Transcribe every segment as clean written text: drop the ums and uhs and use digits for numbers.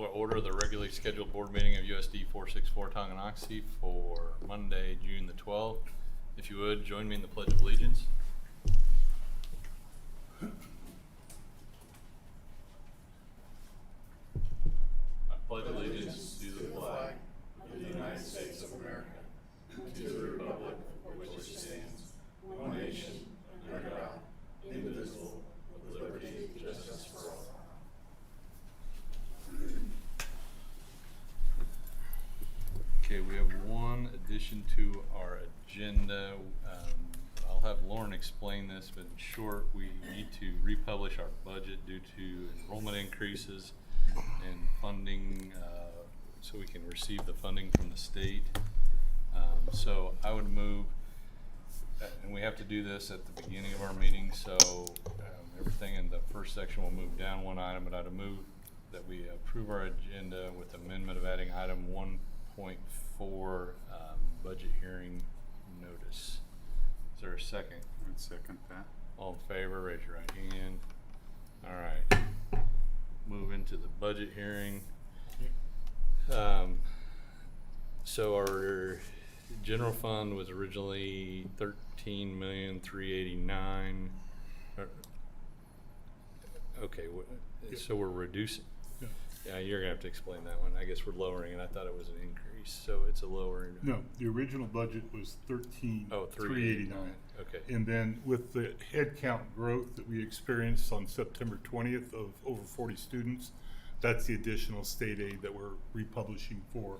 Call to order the regularly scheduled board meeting of USD 464 Tonganoxie for Monday, June the 12th. If you would, join me in the Pledge of Allegiance. I pledge allegiance to the flag of the United States of America, and to the republic for which it stands, one nation, under God, indivisible, with liberty and justice for all. Okay, we have one addition to our agenda. I'll have Lauren explain this, but in short, we need to republish our budget due to enrollment increases and funding, so we can receive the funding from the state. So I would move, and we have to do this at the beginning of our meeting, so everything in the first section will move down one item, but I'd move that we approve our agenda with amendment of adding item 1.4 budget hearing notice. Is there a second? I'd second that. All in favor, raise your right hand. All right. Move into the budget hearing. So our general fund was originally $13,389,000. Okay, so we're reducing. Yeah, you're gonna have to explain that one. I guess we're lowering it. I thought it was an increase, so it's a lowering. No, the original budget was $13,389. Okay. And then with the headcount growth that we experienced on September 20th of over 40 students, that's the additional state aid that we're republishing for.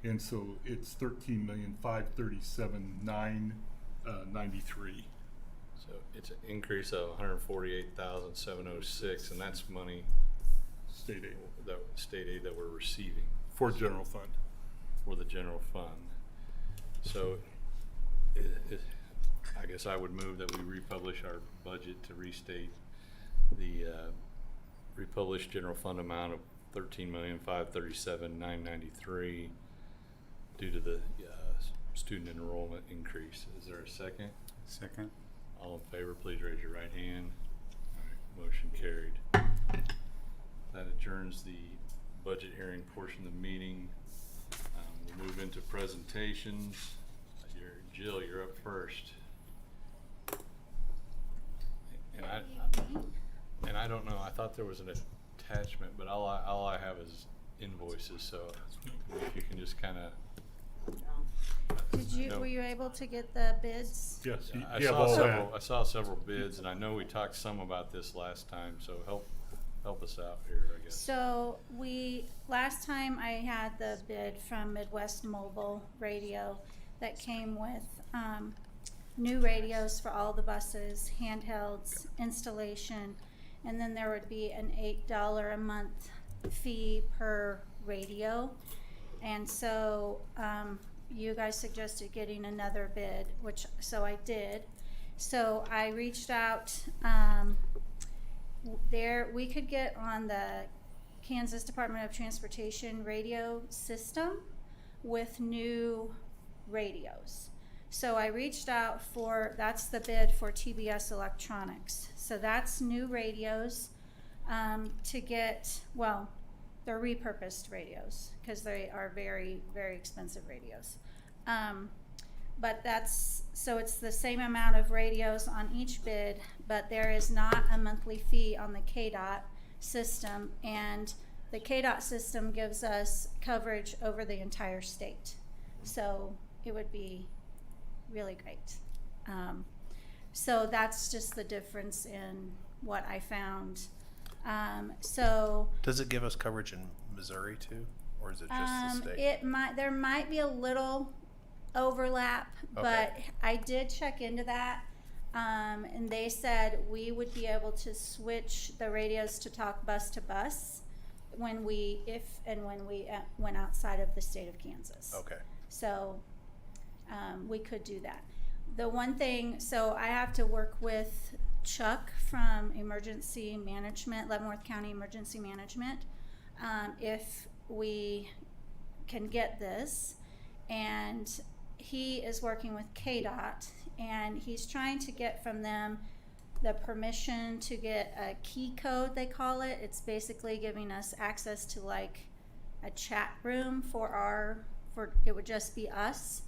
And so it's $13,537,993. So it's an increase of $148,706, and that's money, State aid that state aid that we're receiving for general fund. for the general fund. So I guess I would move that we republish our budget to restate the republished general fund amount of $13,537,993 due to the student enrollment increase. Is there a second? Second. All in favor, please raise your right hand. All right, motion carried. That adjourns the budget hearing portion of the meeting. We'll move into presentations. Jill, you're up first. And I don't know, I thought there was an attachment, but all I have is invoices, so if you can just kind of. Were you able to get the bids? Yes, you I have saw all several. that. I saw several bids, and I know we talked some about this last time. So help us out here, I guess. So last time I had the bid from Midwest Mobile Radio that came with new radios for all the buses, handhelds, installation, and then there would be an $8 a month fee per radio. And so you guys suggested getting another bid, so I did. So I reached out. We could get on the Kansas Department of Transportation radio system with new radios. So I reached out that's the bid for TBS Electronics. So that's new radios to get, well, they're repurposed radios because they are very, very expensive radios. But so it's the same amount of radios on each bid, but there is not a monthly fee on the KDOT system, and the KDOT system gives us coverage over the entire state. So it would be really great. So that's just the difference in what I found. So does it give us coverage in Missouri too, or is it just the state? There might be a little overlap, but I did check into that, and they said we would be able to switch the radios to talk bus to bus when we went outside of the state of Kansas. Okay. So we could do that. The one thing, so I have to work with Chuck from Emergency Management, Leavenworth County Emergency Management, if we can get this, and he is working with KDOT, and he's trying to get from them the permission to get a key code, they call it. It's basically giving us access to like a chat room it would just be us.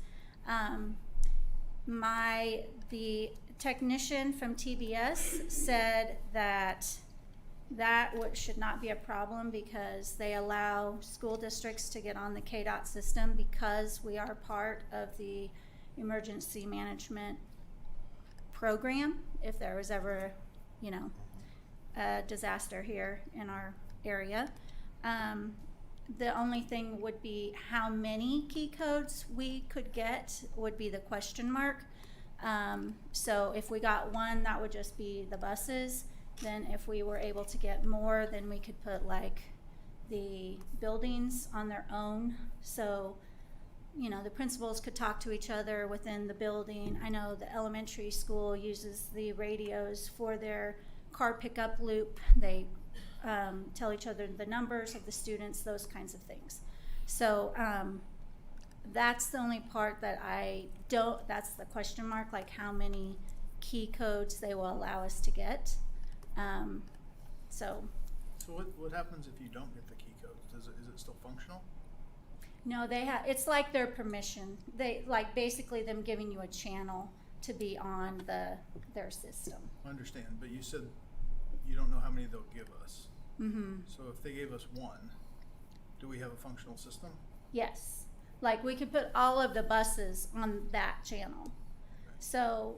The technician from TBS said that should not be a problem because they allow school districts to get on the KDOT system because we are part of the emergency management program if there was ever, a disaster here in our area. The only thing would be how many key codes we could get would be the question mark. So if we got one, that would just be the buses. Then if we were able to get more, then we could put like the buildings on their own. So, the principals could talk to each other within the building. I know the elementary school uses the radios for their car pickup loop. They tell each other the numbers of the students, those kinds of things. So that's the only part that that's the question mark, like how many key codes they will allow us to get. So what happens if you don't get the key codes? Is it still functional? no, it's like their permission. They like basically them giving you a channel to be on their system. I understand, but you said you don't know how many they'll give us. Mm-hmm. So if they gave us one, do we have a functional system? Yes. Like we could put all of the buses on that channel. Okay. So,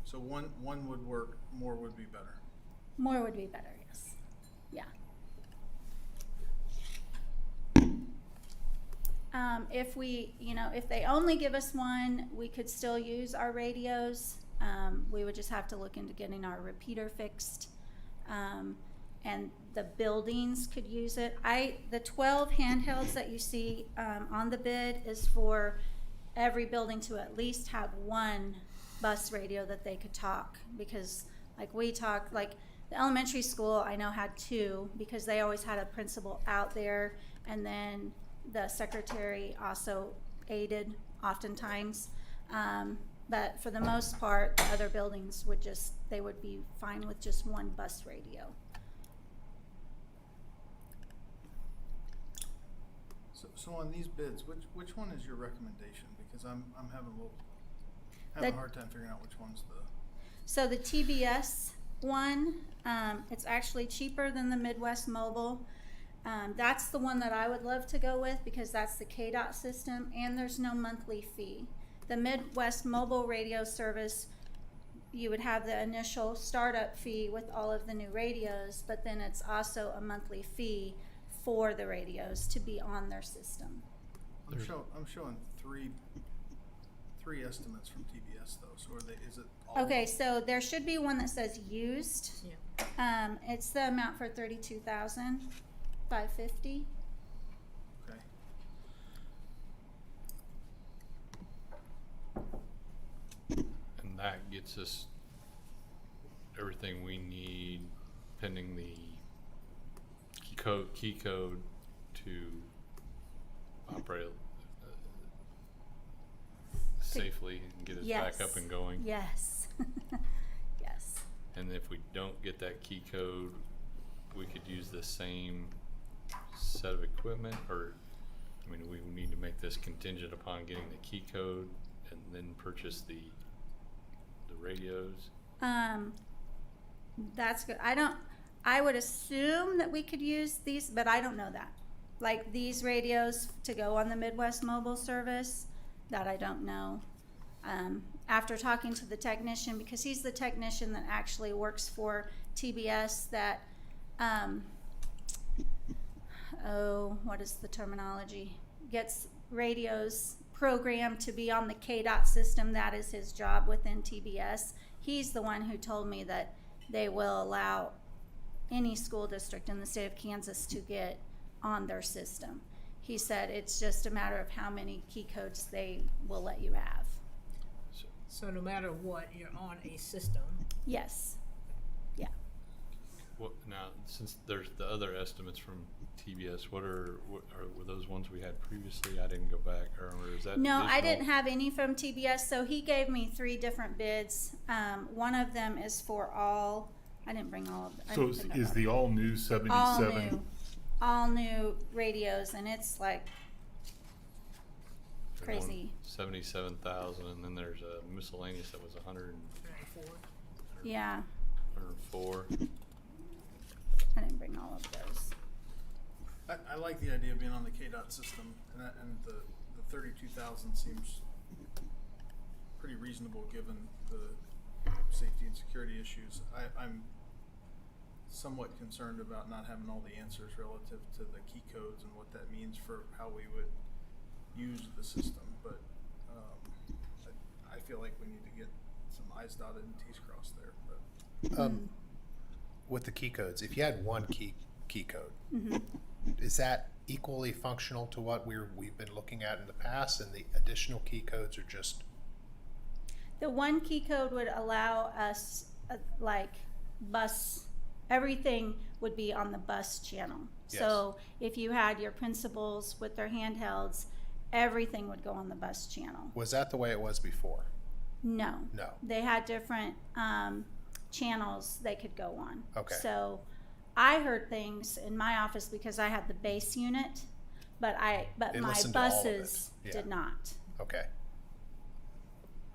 So one would work, more would be better. more would be better, yes. Yeah. If they only give us one, we could still use our radios. We would just have to look into getting our repeater fixed. And the buildings could use it. The 12 handhelds that you see on the bid is for every building to at least have one bus radio that they could talk, because the elementary school I know had 2 because they always had a principal out there, and then the secretary also aided oftentimes. But for the most part, the other buildings they would be fine with just one bus radio. So on these bids, which one is your recommendation? Because I'm having a hard time figuring out which one's the. So the TBS one, it's actually cheaper than the Midwest Mobile. That's the one that I would love to go with because that's the KDOT system and there's no monthly fee. The Midwest Mobile radio service, you would have the initial startup fee with all of the new radios, but then it's also a monthly fee for the radios to be on their system. I'm showing three estimates from TBS though. So is it all? Okay, so there should be one that says used. Yeah. It's the amount for $32,550. Okay. And that gets us everything we need pending the key code to operate safely and get us back up and going. Yes. Yes. And if we don't get that key code, we could use the same set of equipment, or we need to make this contingent upon getting the key code and then purchase the radios. That's good. I would assume that we could use these, but I don't know that. Like these radios to go on the Midwest Mobile service, that I don't know. After talking to the technician, because he's the technician that actually works for TBS that, what is the terminology? Gets radios programmed to be on the KDOT system. That is his job within TBS. He's the one who told me that they will allow any school district in the state of Kansas to get on their system. He said it's just a matter of how many key codes they will let you have. So no matter what, you're on a system. Yes. Yeah. What, now, since there's the other estimates from TBS, were those ones we had previously? I didn't go back, or is that No, I additional? didn't have any from TBS, so he gave me 3 different bids. One of them is for all, I didn't bring all of them. So is the all-new all 77? new, all new radios, and it's like They're going crazy. 77,000, and then there's a miscellaneous that was 100 and Yeah, 104. I didn't bring all of those. I like the idea of being on the KDOT system, and the 32,000 seems pretty reasonable given the safety and security issues. I'm somewhat concerned about not having all the answers relative to the key codes and what that means for how we would use the system, but I feel like we need to get some I's dotted and T's crossed there. But With the key codes, if you had one key code, Mm-hmm. is that equally functional to what we've been looking at in the past, and the additional key codes are just The one key code would allow us, like, bus, everything would be on the bus channel. Yes. So if you had your principals with their handhelds, everything would go on the bus channel. was that the way it was before? No. No. They had different channels they could go on. Okay. So I heard things in my office because I had the base unit, but They my listened to all of it. buses Yeah. did not. Okay.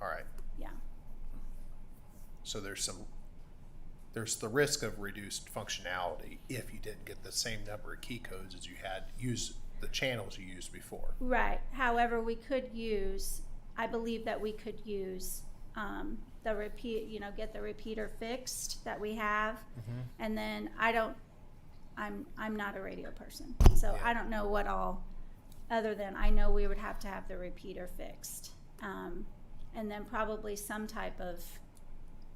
All right. Yeah. So there's the risk of reduced functionality if you didn't get the same number of key codes as you had use the channels you used before. Right. However, we could use, I believe that we could use the repeat, get the repeater fixed that we have. And then I'm not a radio person, so Yeah. I don't know what all, other than I know we would have to have the repeater fixed. And then probably some type of,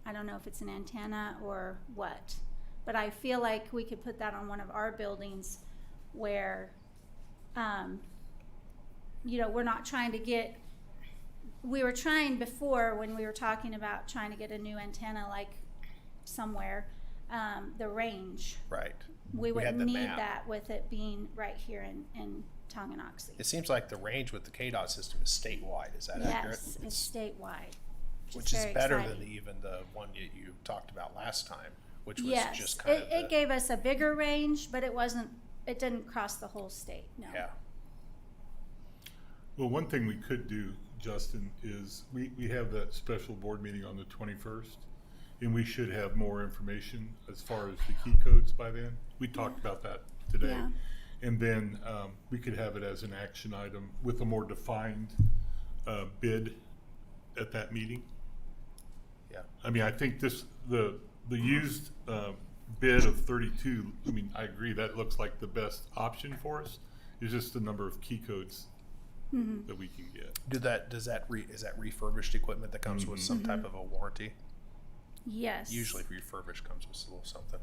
I don't know if it's an antenna or what, but I feel like we could put that on one of our buildings where, we're not trying to get, we were trying before when we were talking about trying to get a new antenna like somewhere, the range. Right. We had wouldn't the need map. that with it being right here in Tonganoxie. It seems like the range with the KDOT system is statewide. Is that accurate? Yes, it's statewide. Which is very better exciting. than even the one that you talked about last time, which was Yes, just kind of it gave us a bigger range, but it didn't cross the whole state, no. yeah. Well, one thing we could do, Justin, is we have that special board meeting on the 21st, and we should have more information as far as the key codes by then. We talked about that today. Yeah. And then we could have it as an action item with a more defined bid at that meeting. Yeah. I mean, I think the used bid of 32, I mean, I agree, that looks like the best option for us. It's just the number of key codes that we can get. Is that refurbished equipment that comes with some type of a warranty? Yes. Usually refurbished comes with a little something.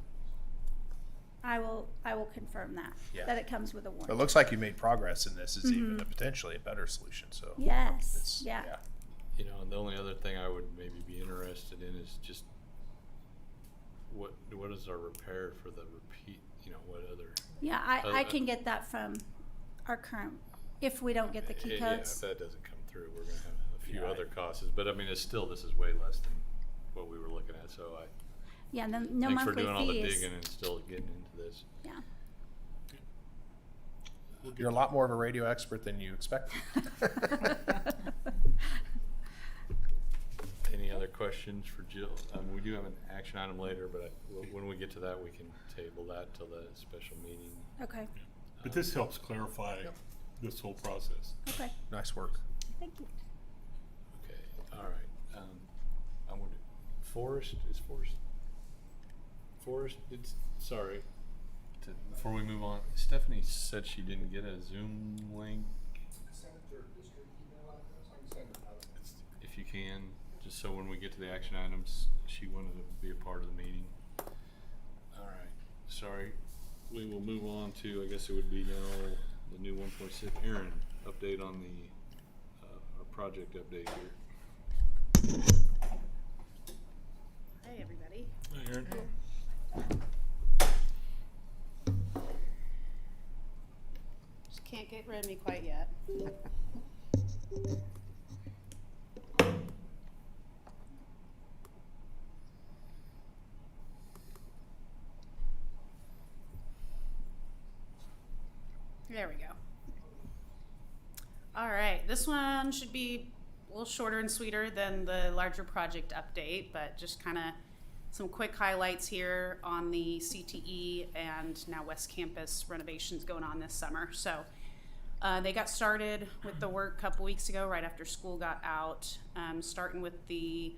I will confirm that, Yeah. that it comes with a It warranty. looks like you made progress in this. It's even potentially a better solution. So Yes, it's, yeah. And the only other thing I would maybe be interested in is just what is our repair for the repeat, what other. Yeah, I can get that from our current, if we don't get the key Yeah, if codes. that doesn't come through, we're gonna have a few Yeah. other costs, but I mean, this is way less than what we were looking at, so Yeah, no thanks for monthly doing all the fees. digging and still getting into this. Yeah. you're a lot more of a radio expert than you expected. Any other questions for Jill? We do have an action item later, but when we get to that, we can table that till the special meeting. Okay, But this helps clarify this whole process. okay, Nice work. thank you. Okay, all right. I'm gonna, Forrest, it's, sorry, before we move on, Stephanie said she didn't get a Zoom link. If you can, just so when we get to the action items, she wanted to be a part of the meeting. All right, sorry. We will move on to, I guess it would be now the new 1.6. Aaron, update on the our project update here. Hi, everybody. Aaron? Can't get rid of me quite yet. There we go. All right, this one should be a little shorter and sweeter than the larger project update, but just kind of some quick highlights here on the CTE and now West Campus renovations going on this summer. So they got started with the work a couple weeks ago, right after school got out, starting with the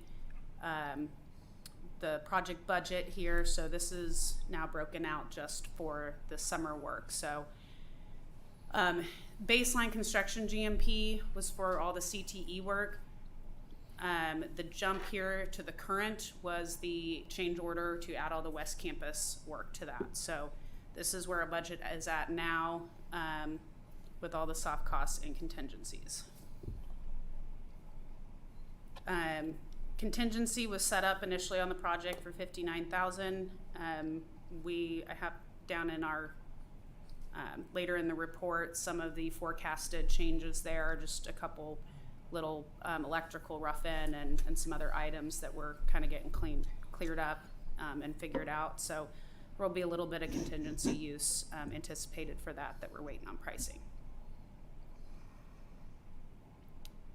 project budget here. So this is now broken out just for the summer work. So baseline construction GMP was for all the CTE work. The jump here to the current was the change order to add all the West Campus work to that. So this is where our budget is at now, with all the soft costs and contingencies. Contingency was set up initially on the project for $59,000. I have down in our later in the report some of the forecasted changes there, just a couple little electrical rough-in and some other items that were kind of getting cleared up and figured out. So there will be a little bit of contingency use anticipated for that we're waiting on pricing.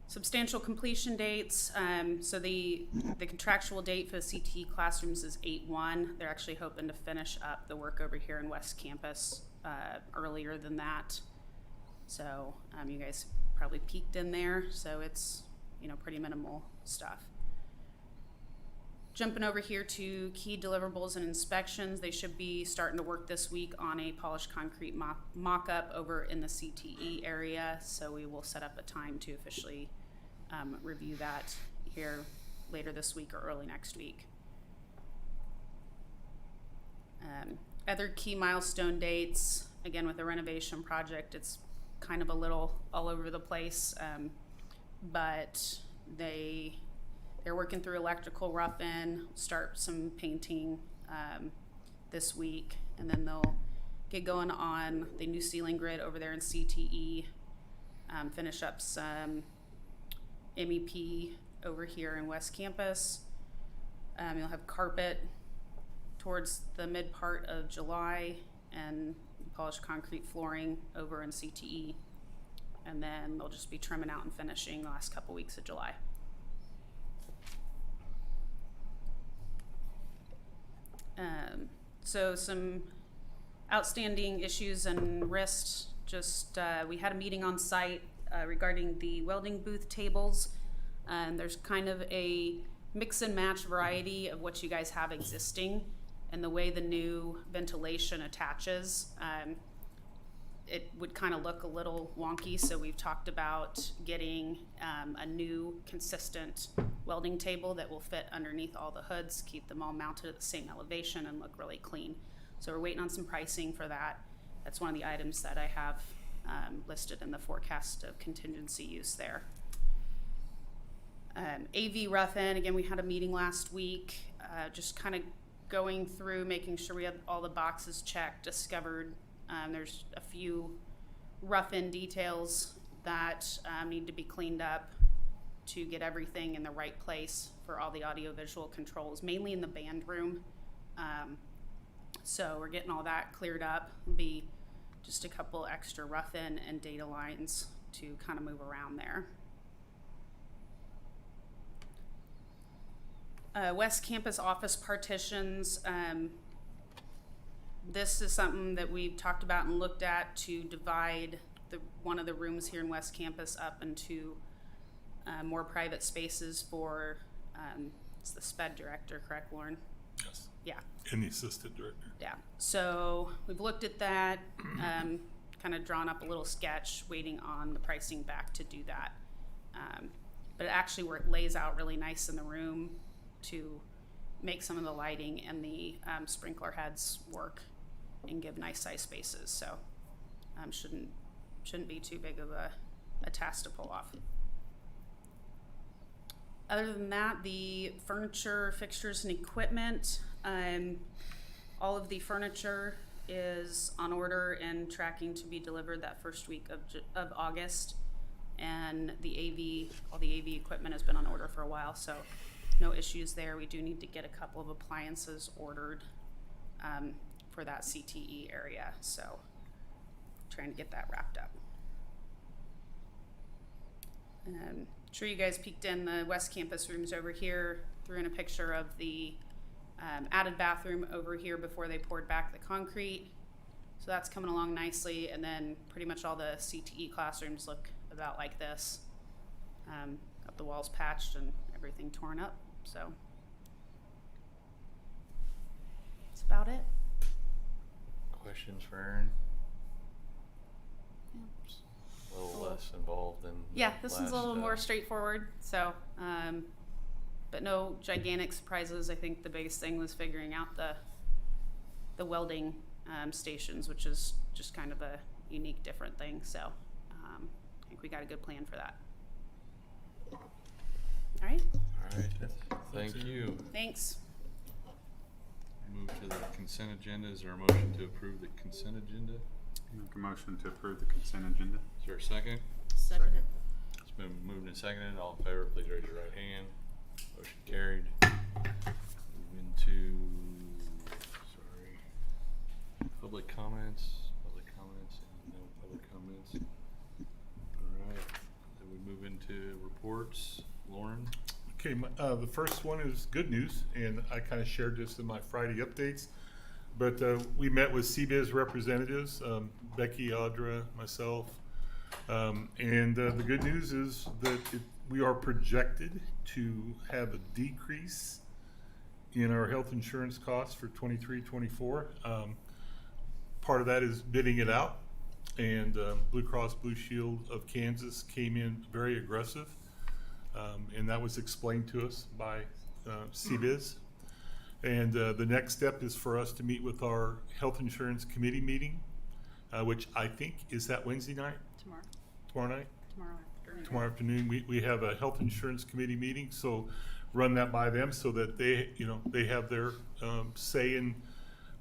Substantial completion dates. So the contractual date for the CTE classrooms is 8/1. They're actually hoping to finish up the work over here in West Campus earlier than that. So you guys probably peeked in there. So it's, pretty minimal stuff. Jumping over here to key deliverables and inspections. They should be starting to work this week on a polished concrete mock-up over in the CTE area. So we will set up a time to officially review that here later this week or early next week. Other key milestone dates, again with the renovation project, it's kind of a little all over the place, but they're working through electrical rough-in, start some painting this week, and then they'll get going on the new ceiling grid over there in CTE, finish up some MEP over here in West Campus. You'll have carpet towards the mid part of July and polished concrete flooring over in CTE, and then they'll just be trimming out and finishing the last couple weeks of July. So some outstanding issues and risks. Just we had a meeting on site regarding the welding booth tables. There's kind of a mix and match variety of what you guys have existing, and the way the new ventilation attaches, it would kind of look a little wonky. So we've talked about getting a new consistent welding table that will fit underneath all the hoods, keep them all mounted at the same elevation and look really clean. So we're waiting on some pricing for that. That's one of the items that I have listed in the forecast of contingency use there. AV rough-in, again, we had a meeting last week, just kind of going through, making sure we had all the boxes checked, discovered there's a few rough-in details that need to be cleaned up to get everything in the right place for all the audio-visual controls, mainly in the band room. So we're getting all that cleared up. It'll be just a couple extra rough-in and data lines to kind of move around there. West Campus office partitions. This is something that we've talked about and looked at to divide one of the rooms here in West Campus up into more private spaces for, it's the SPED director, correct, Lauren? Yes. Yeah. And the assistant director. Yeah. So we've looked at that, kind of drawn up a little sketch, waiting on the pricing back to do that. But it actually lays out really nice in the room to make some of the lighting and the sprinkler heads work and give nice size spaces. So shouldn't be too big of a task to pull off. Other than that, the furniture, fixtures, and equipment, all of the furniture is on order and tracking to be delivered that first week of August. And all the AV equipment has been on order for a while, so no issues there. We do need to get a couple of appliances ordered for that CTE area, so trying to get that wrapped up. I'm sure you guys peeked in the West Campus rooms over here, threw in a picture of the added bathroom over here before they poured back the concrete. So that's coming along nicely, and then pretty much all the CTE classrooms look about like this. Got the walls patched and everything torn up, so that's about it. Questions for Aaron? Yeah. A little less involved than Yeah, the this one's a last, little more straightforward, so, but no gigantic surprises. I think the biggest thing was figuring out the welding stations, which is just kind of a unique, different thing, so I think we got a good plan for that. All right, All right, thank you. thanks. Move to the consent agenda. Is there a motion to approve the consent agenda? Make a motion to approve the consent agenda. Is there a second? Second. It's been moved and seconded. All in favor, please raise your right hand. Motion carried. Move into, public comments, and no public comments. All right, then we move into reports. Lauren? Okay, the first one is good news, and I kind of shared this in my Friday updates. But we met with CBIZ representatives, Becky, Audra, myself, and the good news is that we are projected to have a decrease in our health insurance costs for 23-24. Part of that is bidding it out, and Blue Cross Blue Shield of Kansas came in very aggressive, and that was explained to us by CBIZ. And the next step is for us to meet with our health insurance committee meeting, which I think is that Wednesday night, tomorrow night, tomorrow afternoon. We have a health insurance committee meeting, so run that by them so that they have their say in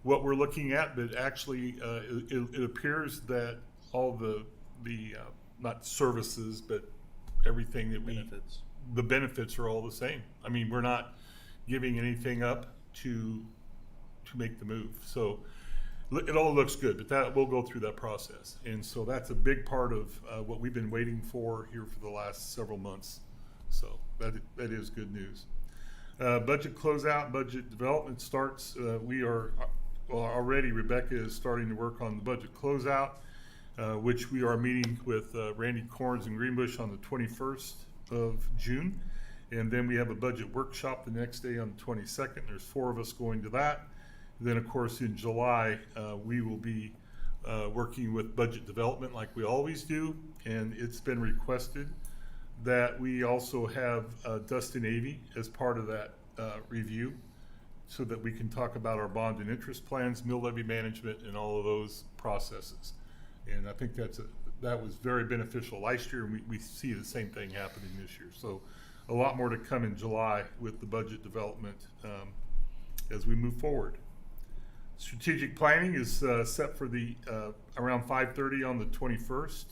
what we're looking at. But actually, it appears that all the not services, but everything that the benefits are all the same. I mean, we're not giving anything up to make the move. So it all looks good, but that we'll go through that process. And so that's a big part of what we've been waiting for here for the last several months. So that is good news. Budget closeout, budget development starts. We are already, Rebecca is starting to work on the budget closeout, which we are meeting with Randy Corns and Greenbush on the 21st of June. And then we have a budget workshop the next day on the 22nd. There's 4 of us going to that. Then, of course, in July, we will be working with budget development like we always do. And it's been requested that we also have Dustin Avey as part of that review so that we can talk about our bond and interest plans, mill levy management, and all of those processes. And I think that was very beneficial last year, and we see the same thing happening this year. So a lot more to come in July with the budget development as we move forward. Strategic planning is set for the around 5:30 on the 21st.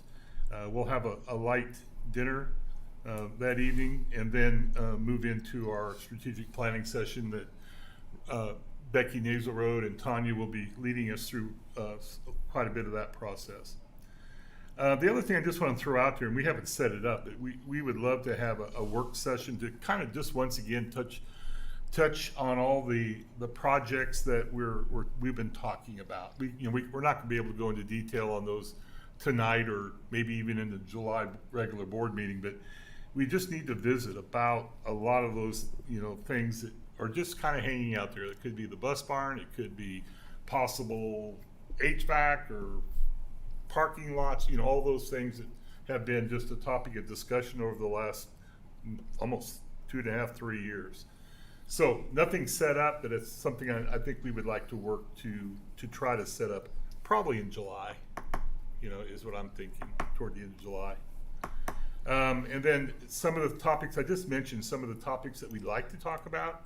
We'll have a light dinner that evening, and then move into our strategic planning session that Becky Nazelrode and Tanya will be leading us through quite a bit of that process. The other thing I just want to throw out there, and we haven't set it up, but we would love to have a work session to kind of just once again touch on all the projects that we've been talking about. We're not going to be able to go into detail on those tonight or maybe even in the July regular board meeting, but we just need to visit about a lot of those things that are just kind of hanging out there. It could be the bus barn, it could be possible HVAC or parking lots, all those things that have been just a topic of discussion over the last almost 2.5, 3 years. So nothing set up, but it's something I think we would like to work to try to set up probably in July, is what I'm thinking, toward the end of July. And then some of the topics I just mentioned, some of the topics that we'd like to talk about,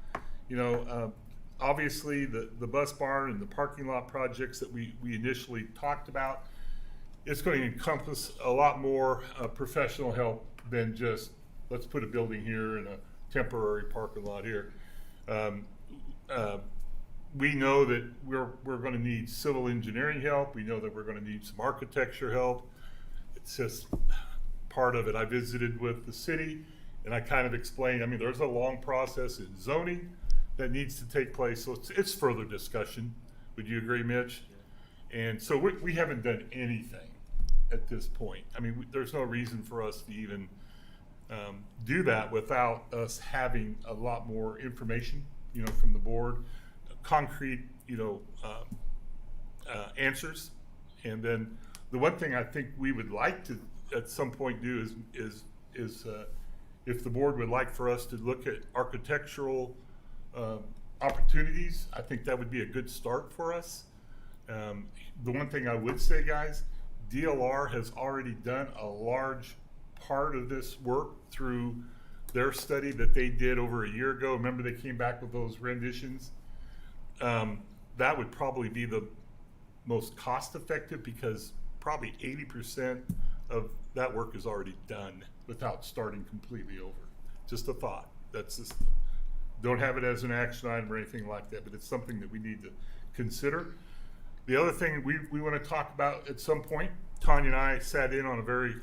obviously, the bus barn and the parking lot projects that we initially talked about, it's going to encompass a lot more professional help than just, let's put a building here and a temporary parking lot here. We know that we're going to need civil engineering help. We know that we're going to need some architecture help. It's just part of it. I visited with the city and I kind of explained, I mean, there's a long process in zoning that needs to take place. So it's further discussion. Would you agree, Mitch? And so we haven't done anything at this point. I mean, there's no reason for us to even do that without us having a lot more information, you know, from the board, concrete, you know, answers. And then the one thing I think we would like to at some point do is if the board would like for us to look at architectural opportunities, I think that would be a good start for us. The one thing I would say, guys, DLR has already done a large part of this work through their study that they did over a year ago. Remember, they came back with those renditions? That would probably be the most cost effective because probably 80% of that work is already done without starting completely over. Just a thought. That's just, don't have it as an action item or anything like that, but it's something that we need to consider. The other thing we want to talk about at some point, Tanya and I sat in on a very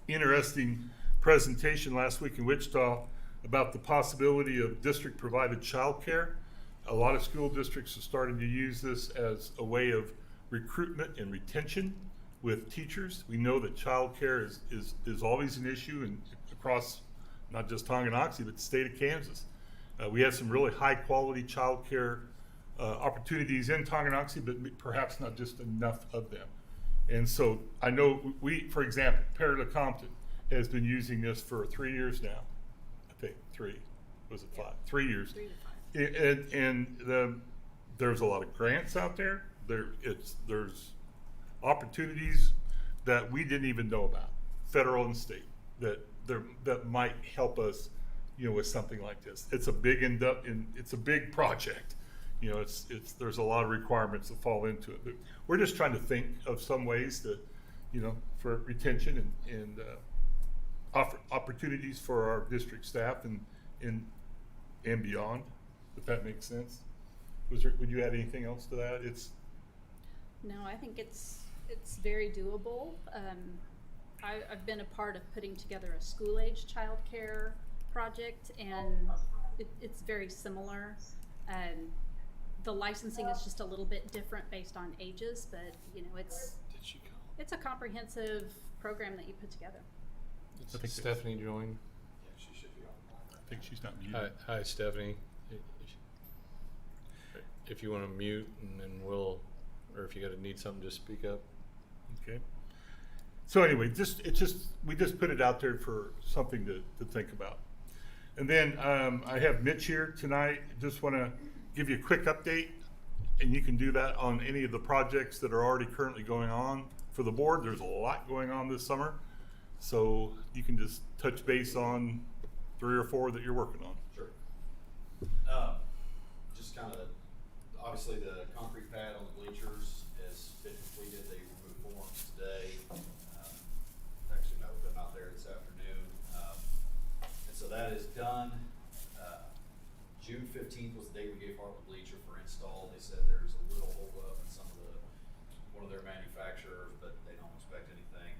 interesting presentation last week in Wichita about the possibility of district provided childcare. A lot of school districts are starting to use this as a way of recruitment and retention with teachers. We know that childcare is always an issue across not just Tonganoxie, but the state of Kansas. We have some really high quality childcare opportunities in Tonganoxie, but perhaps not just enough of them. And so I know for example, Perry LeCompton has been using this for 3 years now. I think 3, was it 5? 3 years. 3 to 5. And there's a lot of grants out there. There's opportunities that we didn't even know about, federal and state, that might help us, you know, with something like this. It's a big it's a big project. You know, there's a lot of requirements that fall into it. But we're just trying to think of some ways to, you know, for retention and offer opportunities for our district staff and beyond, if that makes sense. Would you add anything else to that? No, I think it's very doable. I've been a part of putting together a school-age childcare project, and it's very similar. The licensing is just a little bit different based on ages, but you know, it's a comprehensive program that you put together. I think Stephanie joined. I think she's not muted. Hi, Stephanie. If you want to mute, and then or if you need something, just speak up. Okay. So anyway, we just put it out there for something to think about. And then I have Mitch here tonight. Just want to give you a quick update, and you can do that on any of the projects that are already currently going on for the board. There's a lot going on this summer, so you can just touch base on 3 or 4 that you're working on. Sure. Just kind of, obviously the concrete pad on the bleachers has been completed. They removed forms today. Actually met with them out there this afternoon. And so that is done. June 15th was the date we gave Heartland Bleacher for install. They said there's a little hold up in one of their manufacturers, but they don't expect anything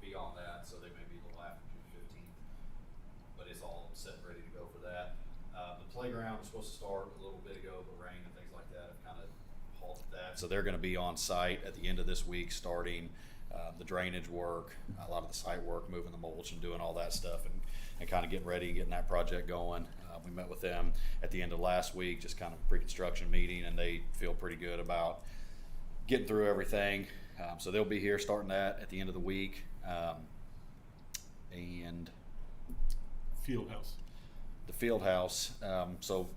beyond that. So they may be a little after June 15th, but it's all set and ready to go for that. The playground was supposed to start a little bit ago, but rain and things like that have kind of halted that. So they're going to be on site at the end of this week, starting the drainage work, a lot of the site work, moving the mulch and doing all that stuff, and kind of getting ready and getting that project going. We met with them at the end of last week, just kind of a pre-construction meeting, and they feel pretty good about getting through everything. So they'll be here starting that at the end of the week. And Field house. the field house. So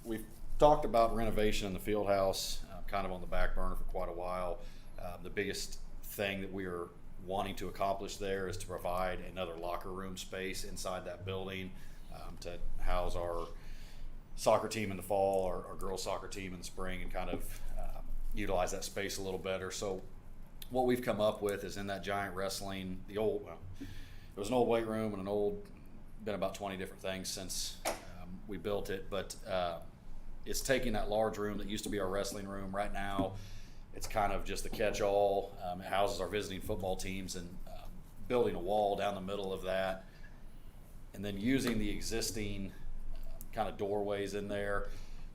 we've talked about renovation in the field house kind of on the back burner for quite a while. The biggest thing that we are wanting to accomplish there is to provide another locker room space inside that building to house our soccer team in the fall or girls soccer team in the spring and kind of utilize that space a little better. So what we've come up with is in that giant wrestling, there was an old weight room and been about 20 different things since we built it, but it's taking that large room that used to be our wrestling room. Right now, it's kind of just the catch-all. It houses our visiting football teams, and building a wall down the middle of that, and then using the existing kind of doorways in there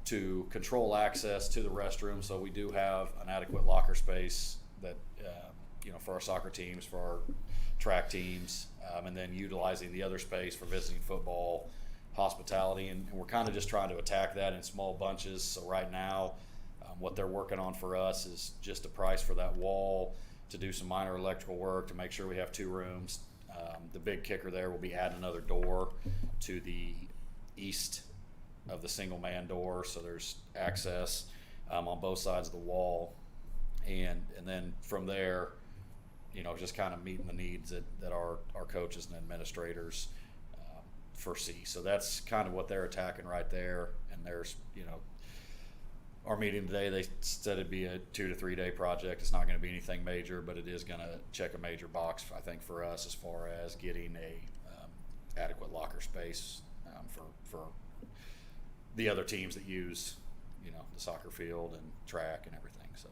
to control access to the restroom. So we do have an adequate locker space that, for our soccer teams, for our track teams, and then utilizing the other space for visiting football, hospitality, and we're kind of just trying to attack that in small bunches. So right now, what they're working on for us is just a price for that wall to do some minor electrical work to make sure we have 2 rooms. The big kicker there will be adding another door to the east of the single man door, so there's access on both sides of the wall, and then from there, just kind of meeting the needs that our coaches and administrators foresee. So that's kind of what they're attacking right there. And there's, our meeting today, they said it'd be a 2 to 3 day project. It's not going to be anything major, but it is going to check a major box, I think, for us as far as getting a adequate locker space for the other teams that use, the soccer field and track and everything. So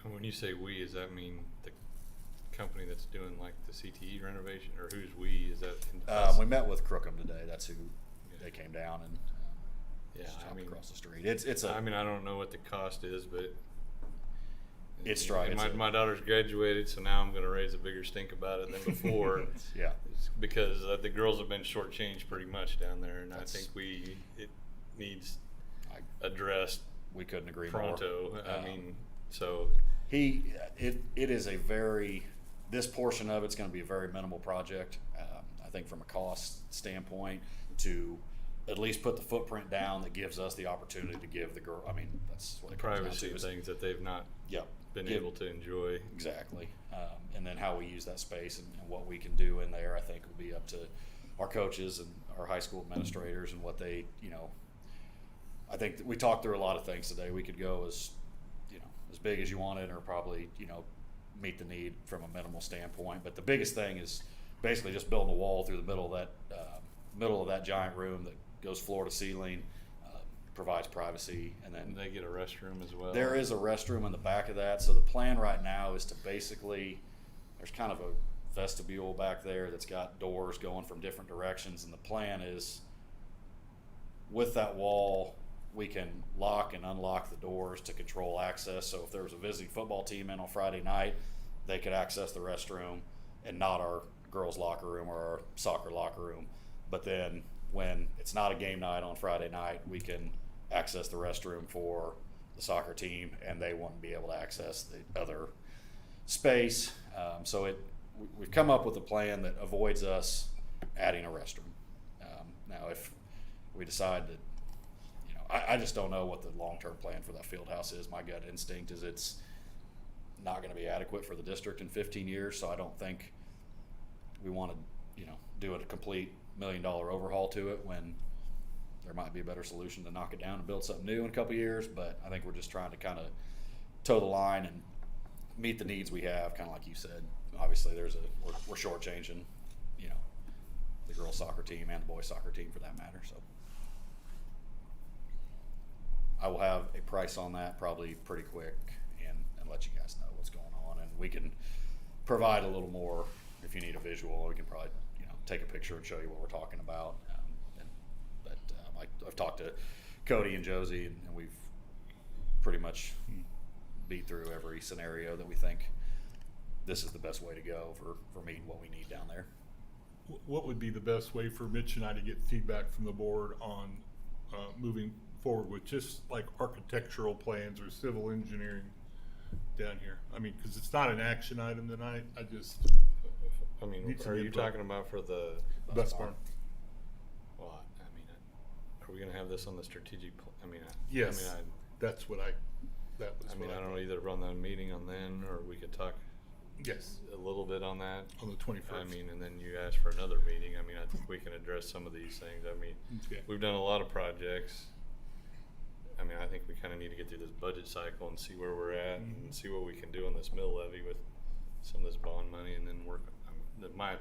And when you say we, does that mean the company that's doing like the CTE renovation, or who's we? Is that? we met with Crookham today. That's who they came down and just I hopped mean, across the street. It's a. I mean, I don't know what the cost is, but It's right. My daughter's graduated, so now I'm going to raise a bigger stink about it than before. Yeah. It's because the girls have been shortchanged pretty much down there, and I think it needs addressed. We couldn't agree pronto. more. I mean, so it is a very, this portion of it's going to be a very minimal project. I think from a cost standpoint, to at least put the footprint down that gives us the opportunity to give the girl. I mean, that's what it comes down privacy to. is- things that they've not been Give- able to enjoy. Exactly. And then how we use that space and what we can do in there, I think will be up to our coaches and our high school administrators and what they, I think that we talked through a lot of things today. We could go as big as you wanted, or probably, meet the need from a minimal standpoint. But the biggest thing is basically just building a wall through the middle of that giant room that goes floor to ceiling, provides privacy, and then And they get a restroom as well. there is a restroom in the back of that. So the plan right now is to basically, there's kind of a vestibule back there that's got doors going from different directions, and the plan is with that wall, we can lock and unlock the doors to control access. So if there was a visiting football team in on Friday night, they could access the restroom and not our girls' locker room or our soccer locker room. But then when it's not a game night on Friday night, we can access the restroom for the soccer team, and they wouldn't be able to access the other space. So we've come up with a plan that avoids us adding a restroom. Now, if we decide that, I just don't know what the long-term plan for that field house is. My gut instinct is it's not going to be adequate for the district in 15 years, so I don't think we want to, do a complete $1 million overhaul to it when there might be a better solution to knock it down and build something new in a couple of years. But I think we're just trying to kind of toe the line and meet the needs we have, kind of like you said. Obviously, we're shortchanging, the girls' soccer team and the boys' soccer team for that matter. So I will have a price on that probably pretty quick and let you guys know what's going on, and we can provide a little more if you need a visual. We can probably take a picture and show you what we're talking about. I've talked to Cody and Josie, and we've pretty much beat through every scenario that we think this is the best way to go for meeting what we need down there. What would be the best way for Mitch and I to get feedback from the board on moving forward with just like architectural plans or civil engineering down here? I mean, because it's not an action item tonight. I mean, Need some are you input. talking about for the Bus barn. Well, I mean, are we going to have this on the strategic? Yes, I that's what that was. mean, what I don't know, thought. either run the meeting on then, or we could talk Yes, a little bit on that. on the 21st. I mean, and then you ask for another meeting. I mean, I think we can address some of these things. I mean, Okay. we've done a lot of projects. I mean, I think we kind of need to get through this budget cycle and see where we're at and see what we can do on this mill levy with some of this bond money, and then work.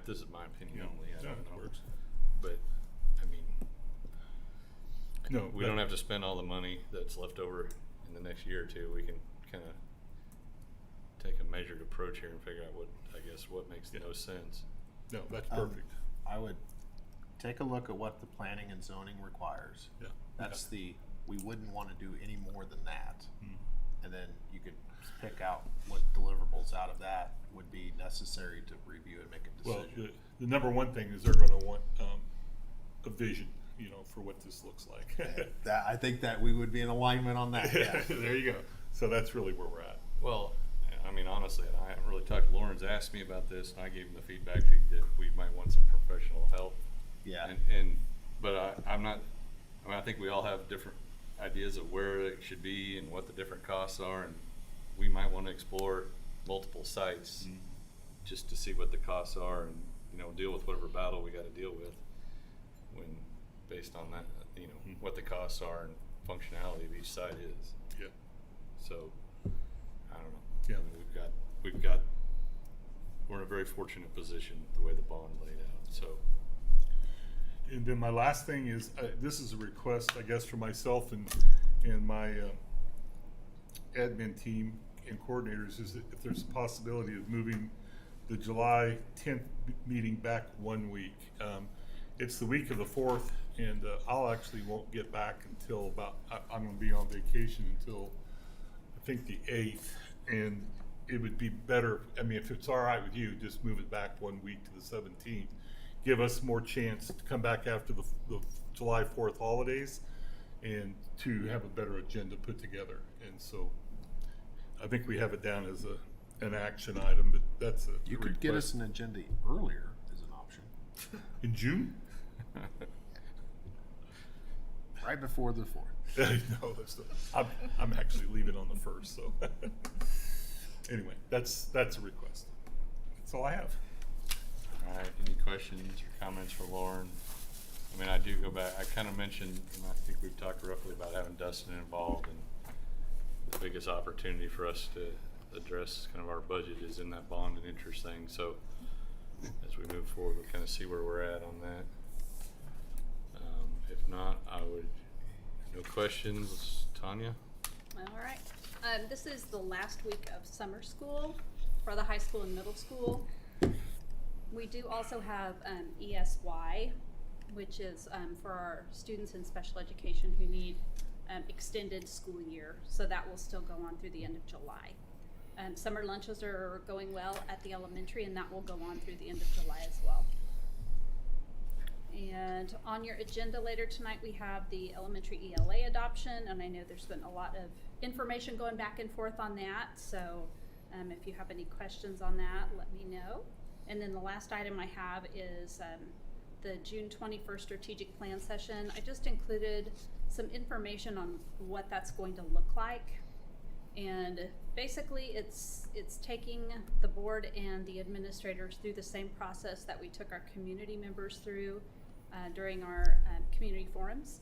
This is my opinion only. I Yeah, don't it know. works. But I mean, No, we don't have to spend all the money that's left over in the next year or two. We can kind of take a measured approach here and figure out what makes the most sense. No, that's perfect. I would take a look at what the planning and zoning requires. Yeah. That's we wouldn't want to do any more than that. Mm. And then you could pick out what deliverables out of that would be necessary to review and make a Well, decision. the number one thing is they're gonna want, a vision, for what this looks like. That, I think that we would be in alignment on that, yeah. There you go. So that's really where we're at. Well, I mean, honestly, and I haven't really talked. Lauren's asked me about this, and I gave him the feedback that we might want some professional help. Yeah. But I'm not. I mean, I think we all have different ideas of where it should be and what the different costs are, and we might want to explore multiple sites just to see what the costs are, and deal with whatever battle we got to deal with when based on that, what the costs are and functionality of each site is. Yeah. So I don't know. Yeah. I mean, we're in a very fortunate position the way the bond laid out. So And then my last thing is, this is a request, I guess, for myself and my admin team and coordinators, is that if there's a possibility of moving the July 10th meeting back 1 week. It's the week of the 4th, and I'll actually won't get back until I'm going to be on vacation until I think the 8th, and it would be better, I mean, if it's all right with you, just move it back 1 week to the 17th. Give us more chance to come back after the July 4th holidays and to have a better agenda put together. And so I think we have it down as an action item, but that's a You could get us request. an agenda earlier as an option, In June? right before the 4th. No, I'm actually leaving on the 1st, so. Anyway, that's a request. That's all I have. all right, any questions or comments for Lauren? I mean, I do go back. I kind of mentioned, and I think we've talked roughly about having Dustin involved, and the biggest opportunity for us to address kind of our budget is in that bond and interest thing. So as we move forward, we'll kind of see where we're at on that. If not, no questions. Tanya? All right. This is the last week of summer school for the high school and middle school. We do also have ESY, which is for our students in special education who need extended school year. So that will still go on through the end of July. Summer lunches are going well at the elementary, and that will go on through the end of July as well. And on your agenda later tonight, we have the elementary ELA adoption, and I know there's been a lot of information going back and forth on that, so if you have any questions on that, let me know. And then the last item I have is the June 21st strategic plan session. I just included some information on what that's going to look like. And basically it's taking the board and the administrators through the same process that we took our community members through during our community forums.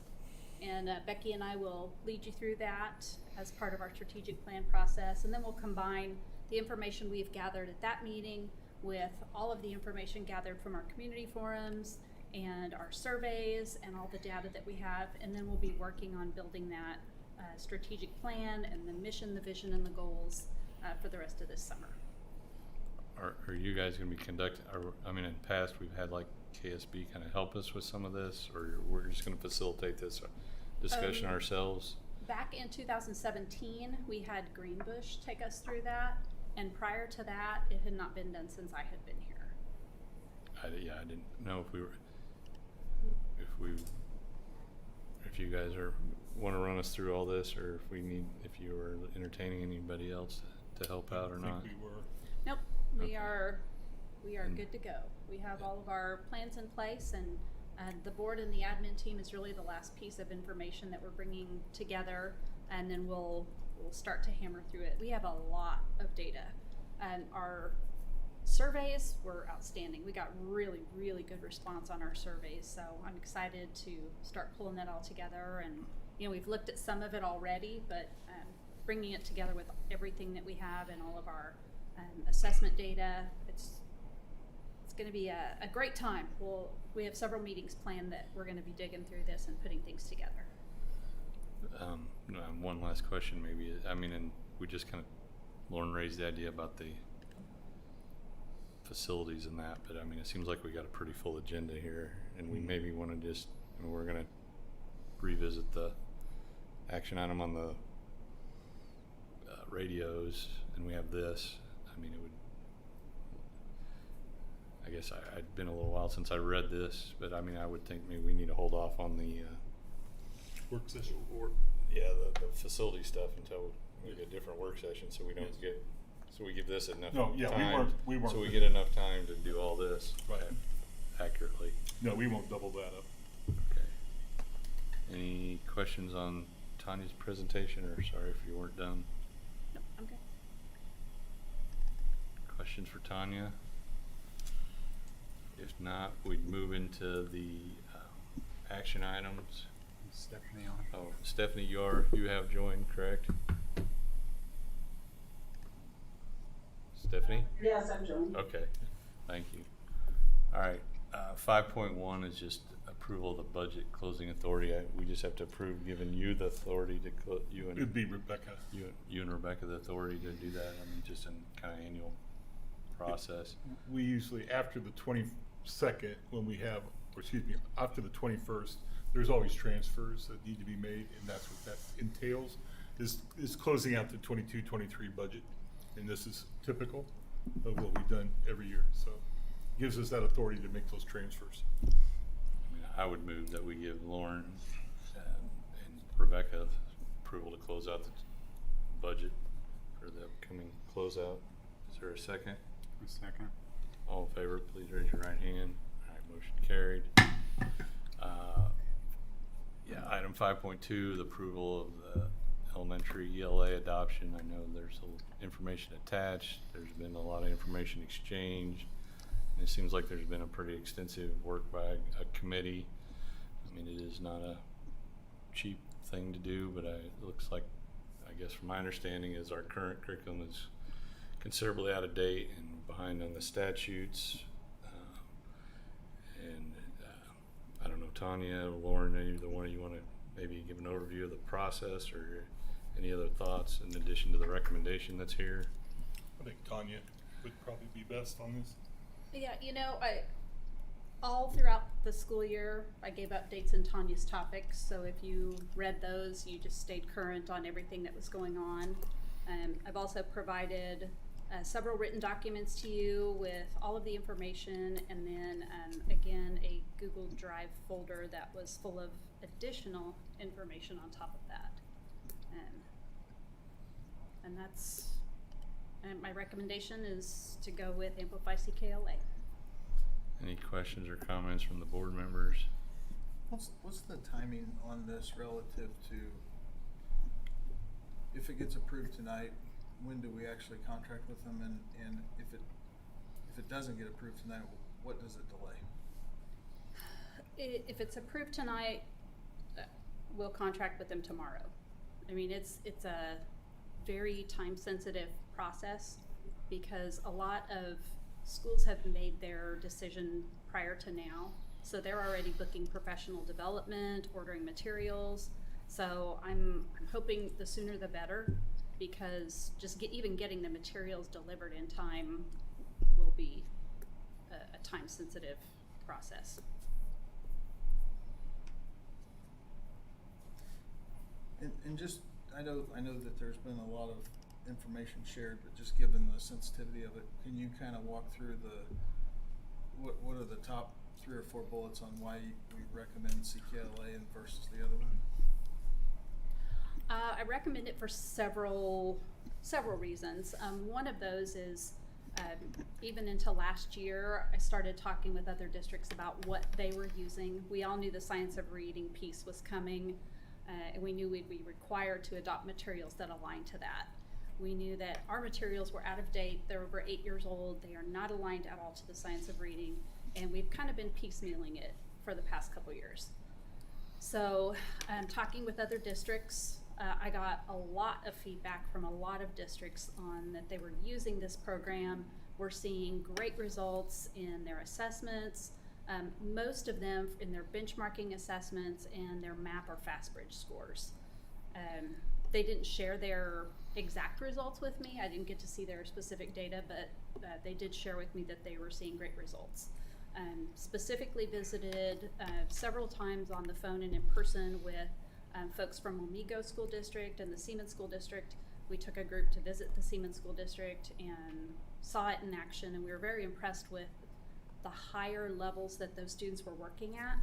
And Becky and I will lead you through that as part of our strategic plan process, and then we'll combine the information we've gathered at that meeting with all of the information gathered from our community forums and our surveys and all the data that we have, and then we'll be working on building that strategic plan and the mission, the vision, and the goals for the rest of this summer. Are you guys going to be conducting, I mean, in the past, we've had like KSB kind of help us with some of this, or we're just going to facilitate this discussion ourselves? Back in 2017, we had Greenbush take us through that, and prior to that, it had not been done since I had been here. I didn't know if you guys want to run us through all this, or if you are entertaining anybody else to help out or I not. think we were. Nope, Okay. we are good to go. We have all of our plans in place, and the board and the admin team is really the last piece of information that we're bringing together, and then we'll start to hammer through it. We have a lot of data, and our surveys were outstanding. We got really, really good response on our surveys, so I'm excited to start pulling that all together and you know, we've looked at some of it already, but bringing it together with everything that we have and all of our assessment data, it's going to be a great time. We have several meetings planned that we're going to be digging through this and putting things together. One last question, maybe. I mean, and we just kind of, Lauren raised the idea about the facilities and that, but I mean, it seems like we got a pretty full agenda here, and we maybe want to just, we're going to revisit the action item on the radios, and we have this. I mean, it would, I guess I'd been a little while since I read this, but I mean, I would think maybe we need to hold off on the Work session. the facility stuff until we get a different work session, so we don't get, so we give this enough No, yeah, time. we weren't. So we get enough time to do all this Right. accurately. No, we won't double that up. Okay. Any questions on Tanya's presentation, or sorry if you weren't done? No, I'm good. Questions for Tanya? If not, we'd move into the action items. Stephanie on. Oh, Stephanie, you have joined, correct? Stephanie? Yes, I'm joined. Okay, thank you. All right, 5.1 is just approval of the budget closing authority. We just have to approve giving you the authority to It'd be Rebecca. you and Rebecca the authority to do that. I mean, just in kind of annual process. We usually, after the 22nd, when we have, or excuse me, after the 21st, there's always transfers that need to be made, and that's what that entails, is closing out the 22-23 budget. And this is typical of what we've done every year. So it gives us that authority to make those transfers. I mean, I would move that we give Lauren and Rebecca approval to close out the budget for the upcoming closeout. Is there a second? A second. All in favor, please raise your right hand. All right, motion carried. Yeah, item 5.2, the approval of the elementary ELA adoption. I know there's information attached. There's been a lot of information exchanged. And it seems like there's been a pretty extensive work by a committee. I mean, it is not a cheap thing to do, but it looks like, I guess from my understanding, is our current curriculum is considerably out of date and behind on the statutes. I don't know, Tanya, Lauren, either one of you want to maybe give an overview of the process or any other thoughts in addition to the recommendation that's here? I think Tanya would probably be best on this. Yeah, you know, all throughout the school year, I gave updates in Tanya's topics. So if you read those, you just stayed current on everything that was going on. I've also provided several written documents to you with all of the information, and then again a Google Drive folder that was full of additional information on top of that. And that's, and my recommendation is to go with Amplify CKLA. Any questions or comments from the board members? What's the timing on this relative to, if it gets approved tonight, when do we actually contract with them, and if it doesn't get approved tonight, what does it delay? If it's approved tonight, we'll contract with them tomorrow. I mean, it's a very time sensitive process because a lot of schools have made their decision prior to now. So they're already booking professional development, ordering materials. So I'm hoping the sooner the better, because just even getting the materials delivered in time will be a time sensitive process. And just, I know that there's been a lot of information shared, but just given the sensitivity of it, can you kind of walk through what are the top 3 or 4 bullets on why we recommend CKLA and versus the other one? I recommend it for several reasons. One of those is even until last year, I started talking with other districts about what they were using. We all knew the science of reading piece was coming, and we knew we'd be required to adopt materials that aligned to that. We knew that our materials were out of date. They're over 8 years old. They are not aligned at all to the science of reading, and we've kind of been piecemealing it for the past couple years. So, talking with other districts, I got a lot of feedback from a lot of districts on that they were using this program. We're seeing great results in their assessments, most of them in their benchmarking assessments and their MAP or FastBridge scores. They didn't share their exact results with me. I didn't get to see their specific data, but they did share with me that they were seeing great results. Specifically visited several times on the phone and in person with folks from Wamego School District and the Siemens School District. We took a group to visit the Siemens School District and saw it in action, and we were very impressed with the higher levels that those students were working at.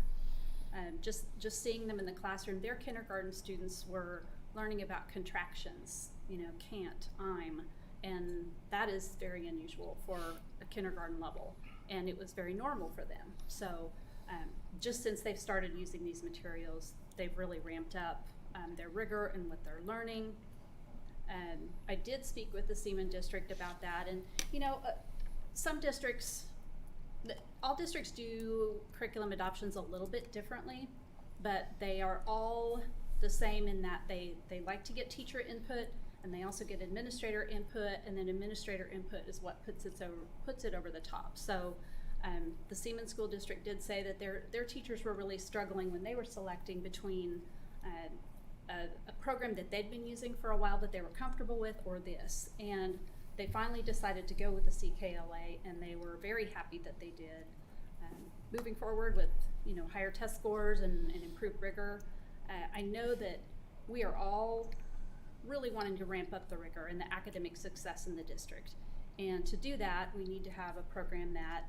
Just seeing them in the classroom, their kindergarten students were learning about contractions, you know, can't, I'm, and that is very unusual for a kindergarten level, and it was very normal for them. So just since they've started using these materials, they've really ramped up their rigor and what they're learning. I did speak with the Seaman district about that, and you know, some districts, all districts do curriculum adoptions a little bit differently, but they are all the same in that they like to get teacher input, and they also get administrator input, and then administrator input is what puts it over the top. So the Seaman School District did say that their teachers were really struggling when they were selecting between a program that they'd been using for a while that they were comfortable with or this, and they finally decided to go with the CKLA, and they were very happy that they did. Moving forward with, you know, higher test scores and improved rigor, I know that we are all really wanting to ramp up the rigor and the academic success in the district, and to do that we need to have a program that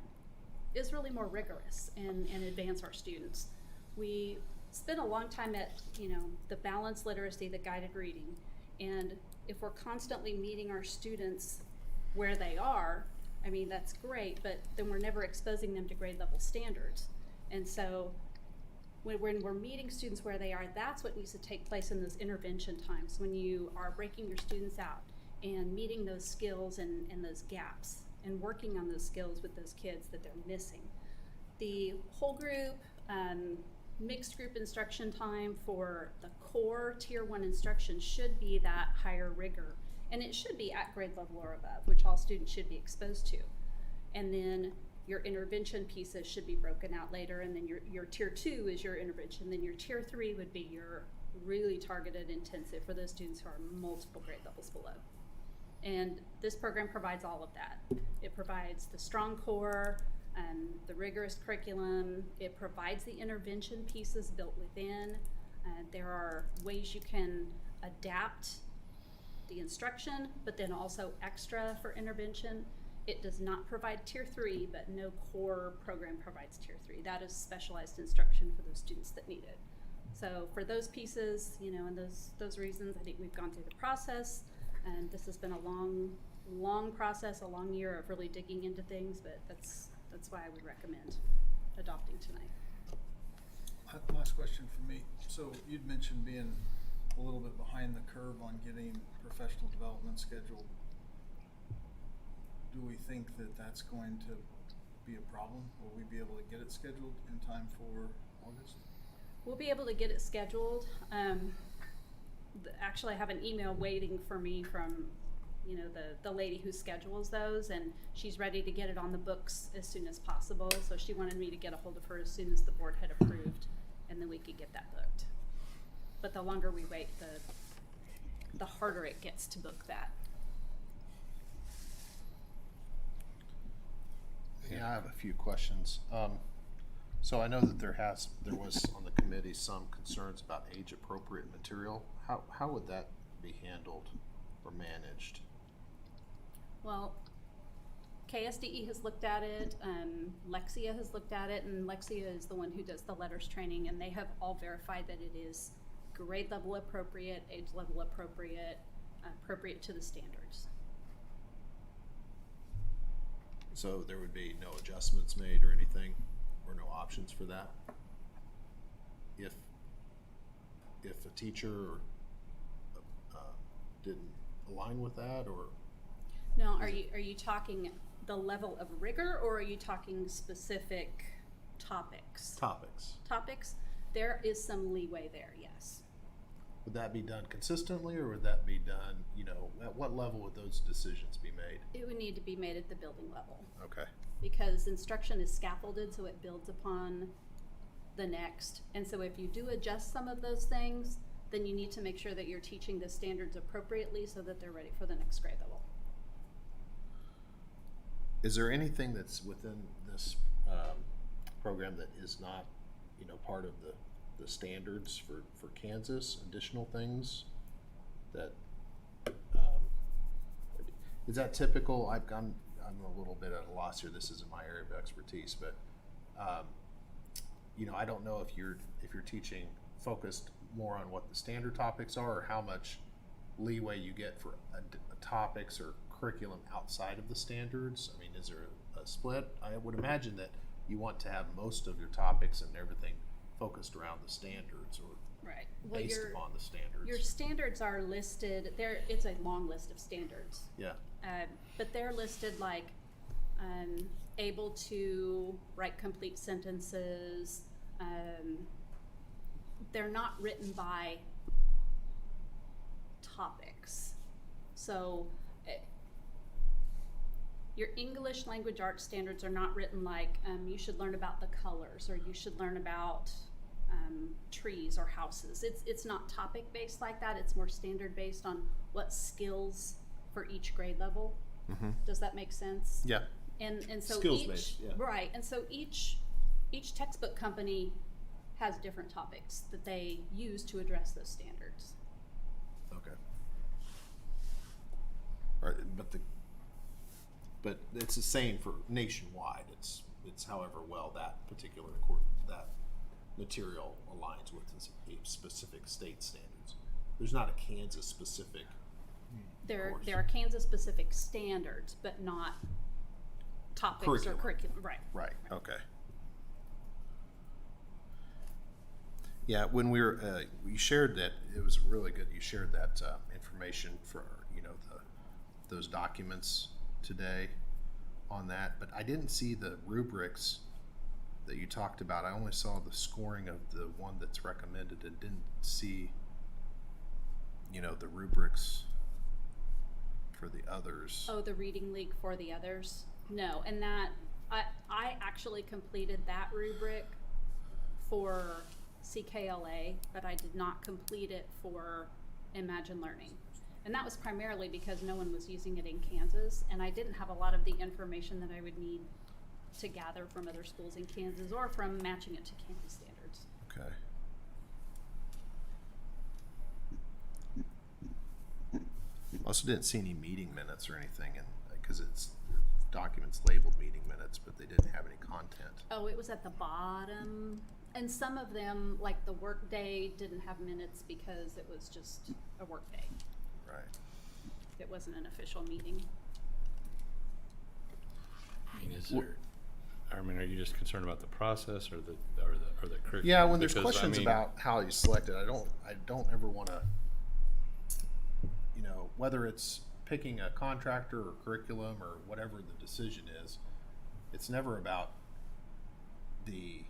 is really more rigorous and advance our students. We spent a long time at, you know, the balanced literacy, the guided reading, and if we're constantly meeting our students where they are, I mean, that's great, but then we're never exposing them to grade level standards. And so when we're meeting students where they are, that's what needs to take place in those intervention times, when you are breaking your students out and meeting those skills and those gaps and working on those skills with those kids that they're missing. The whole group, mixed group instruction time for the core tier 1 instruction should be that higher rigor, and it should be at grade level or above, which all students should be exposed to. And then your intervention pieces should be broken out later, and then your tier 2 is your intervention, then your tier 3 would be your really targeted intensive for those students who are multiple grade levels below. And this program provides all of that. It provides the strong core, the rigorous curriculum. It provides the intervention pieces built within. There are ways you can adapt the instruction, but then also extra for intervention. It does not provide tier 3, but no core program provides tier 3. That is specialized instruction for those students that need it. So for those pieces, you know, and those reasons, I think we've gone through the process, and this has been a long process, a long year of really digging into things, but that's why I would recommend adopting tonight. Last question from me. So you'd mentioned being a little bit behind the curve on getting professional development scheduled. Do we think that that's going to be a problem? Will we be able to get it scheduled in time for August? We'll be able to get it scheduled. Actually, I have an email waiting for me from, you know, the lady who schedules those, and she's ready to get it on the books as soon as possible. So she wanted me to get a hold of her as soon as the board had approved, and then we could get that booked. But the longer we wait, the harder it gets to book that. Yeah, I have a few questions. So I know that there was on the committee some concerns about age-appropriate material. How would that be handled or managed? Well, KSDE has looked at it, Lexia has looked at it, and Lexia is the one who does the letters training, and they have all verified that it is grade level appropriate, age level appropriate, appropriate to the standards. So there would be no adjustments made or anything, or no options for that? If a teacher didn't align with that, or? No, are you talking the level of rigor, or are you talking specific topics? Topics. Topics. There is some leeway there, yes. Would that be done consistently, or would that be done, you know, at what level would those decisions be made? It would need to be made at the building level, Okay. because instruction is scaffolded, so it builds upon the next. And so if you do adjust some of those things, then you need to make sure that you're teaching the standards appropriately so that they're ready for the next grade level. Is there anything that's within this program that is not, you know, part of the standards for Kansas? Additional things that is that typical? I'm a little bit at a loss here. This isn't my area of expertise, but you know, I don't know if you're teaching focused more on what the standard topics are, or how much leeway you get for topics or curriculum outside of the standards. I mean, is there a split? I would imagine that you want to have most of your topics and everything focused around the standards, or Right. based upon the standards. Your standards are listed there. It's a long list of standards, Yeah. but they're listed like able to write complete sentences. They're not written by topics. So your English language arts standards are not written like you should learn about the colors, or you should learn about trees or houses. It's not topic based like that. It's more standard based on what skills for each grade level. Mm-hmm. Does that make sense? Yeah. And so Skills each based, yeah. right, and so each textbook company has different topics that they use to address those standards. Okay. All right, but it's the same for nationwide. It's however well that particular that material aligns with a specific state standards. There's not a Kansas specific. There course. are Kansas specific standards, but not topics or curriculum. Right. Right. Okay. Yeah, when we were, you shared that, it was really good. You shared that information for, you know, those documents today on that, but I didn't see the rubrics that you talked about. I only saw the scoring of the one that's recommended and didn't see, you know, the rubrics for the others. Oh, the reading league for the others? No, and that I actually completed that rubric for CKLA, but I did not complete it for Imagine Learning. And that was primarily because no one was using it in Kansas, and I didn't have a lot of the information that I would need to gather from other schools in Kansas or from matching it to Kansas standards. Okay. Also didn't see any meeting minutes or anything, and because it's documents labeled meeting minutes, but they didn't have any content. Oh, it was at the bottom. And some of them, like the work day, didn't have minutes because it was just a work day. Right. It wasn't an official meeting. I mean, are you just concerned about the process or the curriculum? Yeah, when there's Because, I questions mean, about how you select it, I don't ever want to, you know, whether it's picking a contractor or curriculum or whatever the decision is, it's never about the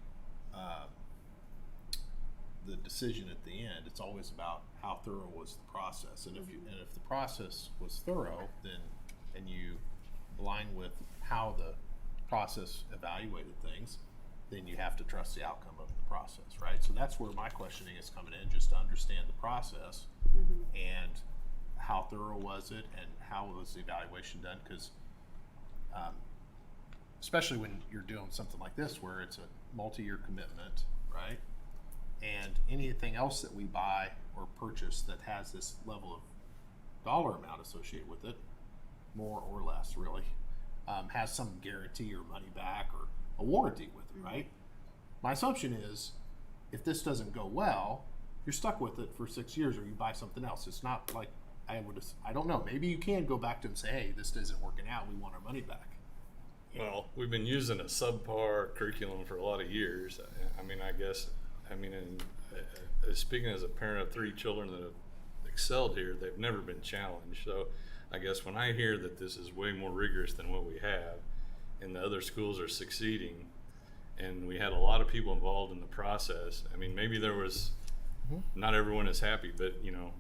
decision at the end. It's always about how thorough was the process, and if the process was thorough, then and you align with how the process evaluated things, then you have to trust the outcome of the process, right? So that's where my questioning is coming in, just to understand the process and how thorough was it and how was the evaluation done, because especially when you're doing something like this where it's a multi-year commitment, right? And anything else that we buy or purchase that has this level of dollar amount associated with it, more or less really, has some guarantee or money back or a warranty with it, right? My assumption is if this doesn't go well, you're stuck with it for 6 years or you buy something else. It's not like I don't know, maybe you can go back to them and say, hey, this isn't working out, we want our money back. Well, we've been using a subpar curriculum for a lot of years. Speaking as a parent of 3 children that have excelled here, they've never been challenged. So I guess when I hear that this is way more rigorous than what we have and the other schools are succeeding and we had a lot of people involved in the process. I mean, maybe there was, not everyone is happy, but you know,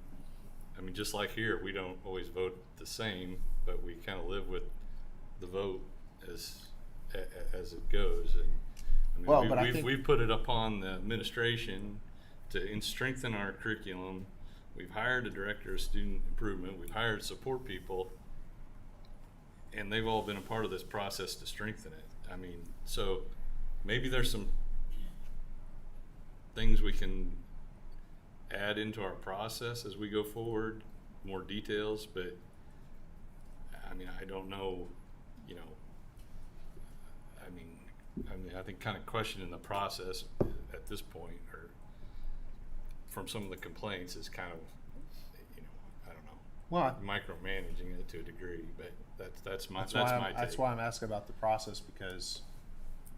I mean, just like here, we don't always vote the same, but we kind of live with the vote as it goes. And I mean, Well, but I we've, think- we've put it upon the administration to strengthen our curriculum. We've hired a director of student improvement. We've hired support people, and they've all been a part of this process to strengthen it. I mean, so maybe there's some things we can add into our process as we go forward, more details, but I mean, I don't know, you know, I mean, I think kind of questioning the process at this point, or from some of the complaints, is kind of, you know, I don't know, Well, micromanaging it to a degree, but that's my that's take. why I'm asking about the process, because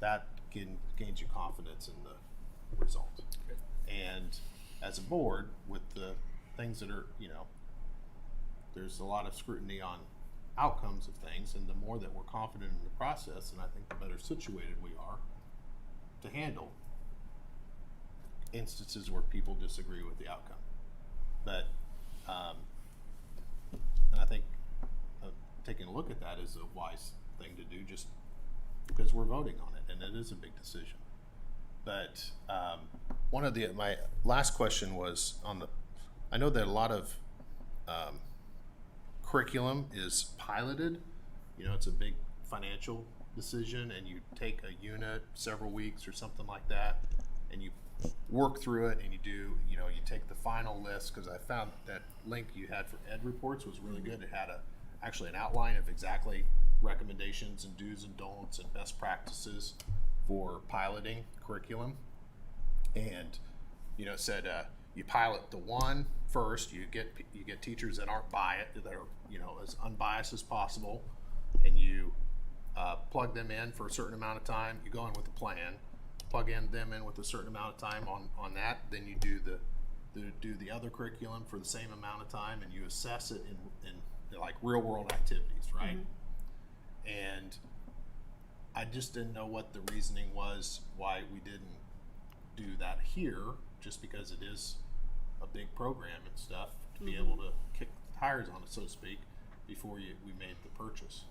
that gains you confidence in the result. And as a board, with the things that are, you know, there's a lot of scrutiny on outcomes of things, and the more that we're confident in the process, and I think the better situated we are to handle instances where people disagree with the outcome. But and I think taking a look at that is a wise thing to do, just because we're voting on it, and it is a big decision. But one of my last question was on the, I know that a lot of curriculum is piloted. You know, it's a big financial decision, and you take a unit, several weeks or something like that, and you work through it, and you do, you know, you take the final list, because I found that link you had for Ed Reports was really good. It had actually an outline of exactly recommendations and do's and don'ts and best practices for piloting curriculum. And, you know, it said you pilot the one first, you get teachers that aren't biased, that are, you know, as unbiased as possible, and you plug them in for a certain amount of time. You go in with a plan, plug them in with a certain amount of time on that, then you do the other curriculum for the same amount of time, and you assess it in like real world activities, right? And I just didn't know what the reasoning was why we didn't do that here, just because it is a big program and stuff, to be able to kick the tires on it, so to speak, before we made the purchase.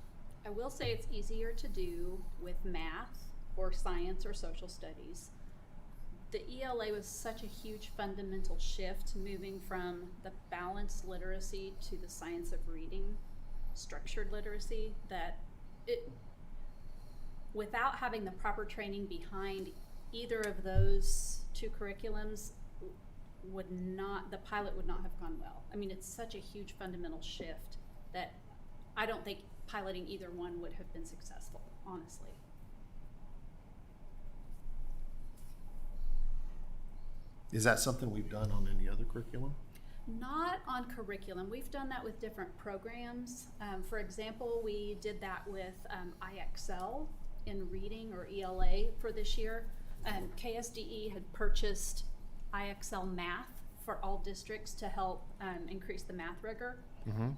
I will say it's easier to do with math or science or social studies. The ELA was such a huge fundamental shift, moving from the balanced literacy to the science of reading, structured literacy, that it, without having the proper training behind either of those two curriculums, the pilot would not have gone well. I mean, it's such a huge fundamental shift that I don't think piloting either one would have been successful, honestly. Is that something we've done on any other curriculum? Not on curriculum. We've done that with different programs. For example, we did that with IXL in reading, or ELA, for this year. KSDE had purchased IXL Math for all districts to help increase the math rigor.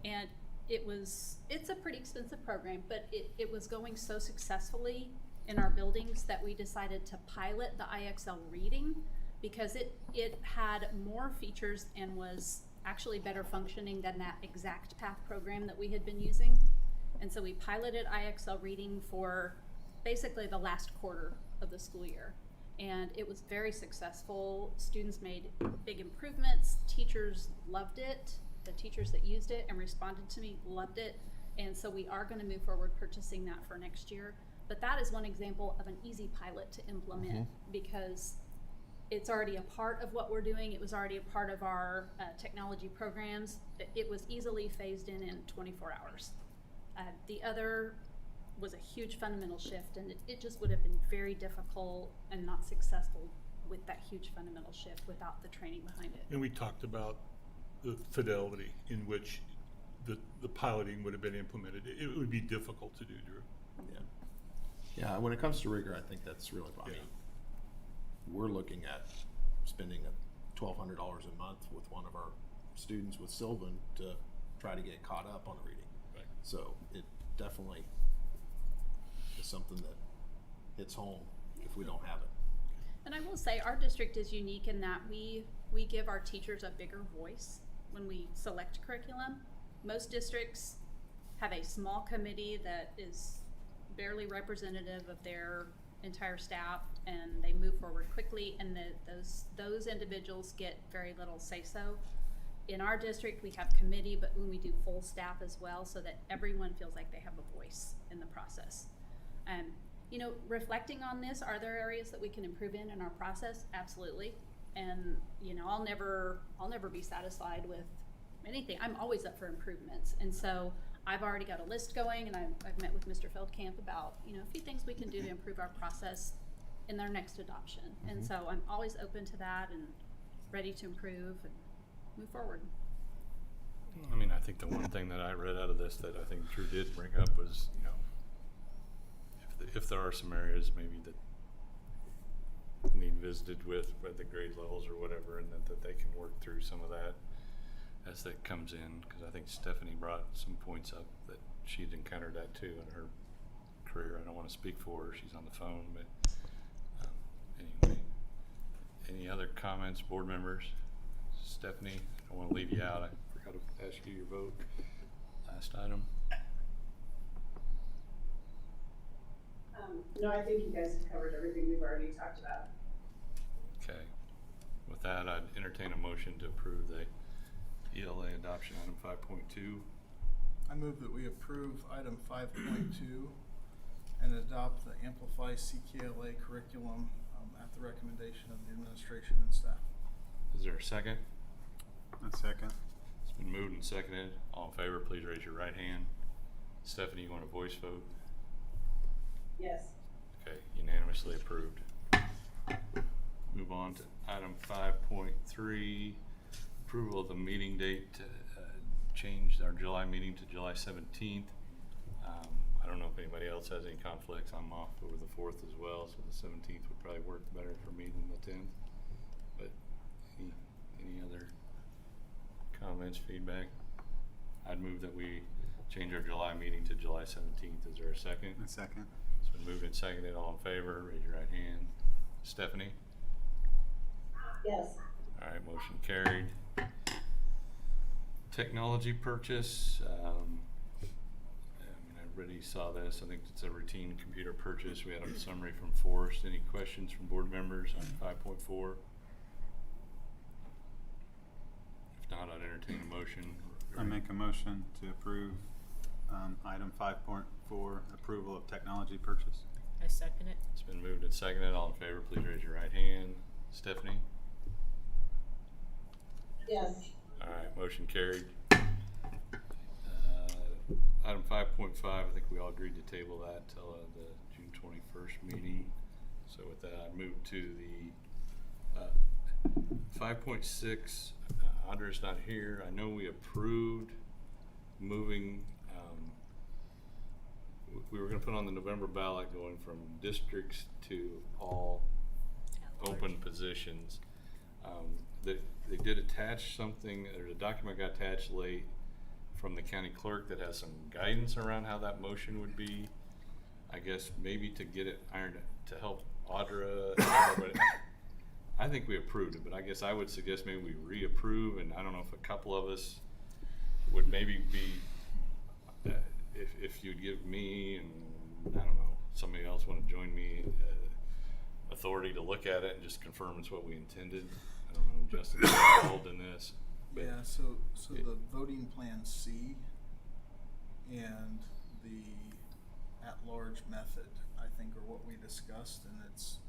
And it's a pretty expensive program, but it was going so successfully in our buildings that we decided to pilot the IXL reading, because it had more features and was actually better functioning than that Exact Path program that we had been using. And so we piloted IXL reading for basically the last quarter of the school year. And it was very successful. Students made big improvements. Teachers loved it. The teachers that used it and responded to me loved it. And so we are going to move forward purchasing that for next year. But that is one example of an easy pilot to implement, because it's already a part of what we're doing. It was already a part of our technology programs. It was easily phased in 24 hours. The other was a huge fundamental shift, and it just would have been very difficult and not successful with that huge fundamental shift without the training behind it. And we talked about the fidelity in which the piloting would have been implemented. It would be difficult to do, Drew. Yeah, when it comes to rigor, I think that's really funny. We're looking at spending $1,200 a month with one of our students with Sylvan to try to get caught up on reading. Right. So it definitely is something that hits home if we don't have it. And I will say, our district is unique in that we give our teachers a bigger voice when we select curriculum. Most districts have a small committee that is barely representative of their entire staff, and they move forward quickly, and those individuals get very little say-so. In our district, we have committee, but when we do full staff as well, so that everyone feels like they have a voice in the process. You know, reflecting on this, are there areas that we can improve in our process? Absolutely. And you know, I'll never be satisfied with anything. I'm always up for improvements, and so I've already got a list going, and I've met with Mr. Feldkamp about, you know, a few things we can do to improve our process in our next adoption. And so I'm always open to that and ready to improve and move forward. I mean, I think the one thing that I read out of this that I think Drew did bring up was, you know, if there are some areas maybe that need visited with the grade levels or whatever, and that they can work through some of that as that comes in, because I think Stephanie brought some points up that she'd encountered that too in her career. I don't want to speak for her, she's on the phone, but anyway. Any other comments, board members? Stephanie, I don't want to leave you out. I forgot to ask you your vote. Last item. No, I think you guys have covered everything we've already talked about. Okay. With that, I'd entertain a motion to approve the ELA adoption item 5.2. I move that we approve item 5.2 and adopt the Amplify CKLA curriculum at the recommendation of the administration and staff. Is there a second? A second. It's been moved and seconded. All in favor, please raise your right hand. Stephanie, you want a voice vote? Yes. Okay, unanimously approved. Move on to item 5.3, approval of the meeting date to change our July meeting to July 17th. I don't know if anybody else has any conflicts. I'm off over the 4th as well, so the 17th would probably work better for me than the 10th. But any other comments, feedback? I'd move that we change our July meeting to July 17th. Is there a second? A second. It's been moved and seconded. All in favor, raise your right hand. Stephanie? Yes. All right, motion carried. Technology purchase. I mean, I already saw this. I think it's a routine computer purchase. We had a summary from Forrest. Any questions from board members on 5.4? If not, I'd entertain a motion. I make a motion to approve item 5.4, approval of technology purchase. I second it. It's been moved and seconded. All in favor, please raise your right hand. Stephanie? Yes. All right, motion carried. Item 5.5, I think we all agreed to table that till the June 21st meeting. So with that, I move to the 5.6. Andre's not here. I know we approved moving. We were going to put on the November ballot going from districts to all open positions. They did attach something, or the document got attached late from the county clerk that has some guidance around how that motion would be. I guess maybe to get it ironed, to help Audra. But I think we approved it, but I guess I would suggest maybe we reapprove, and I don't know if a couple of us would maybe be, if you'd give me, and I don't know, somebody else want to join me, authority to look at it and just confirm it's what we intended. I don't know, Justin's involved in this. But Yeah, so the voting plan C and the at-large method, I think, are what we discussed, and it's.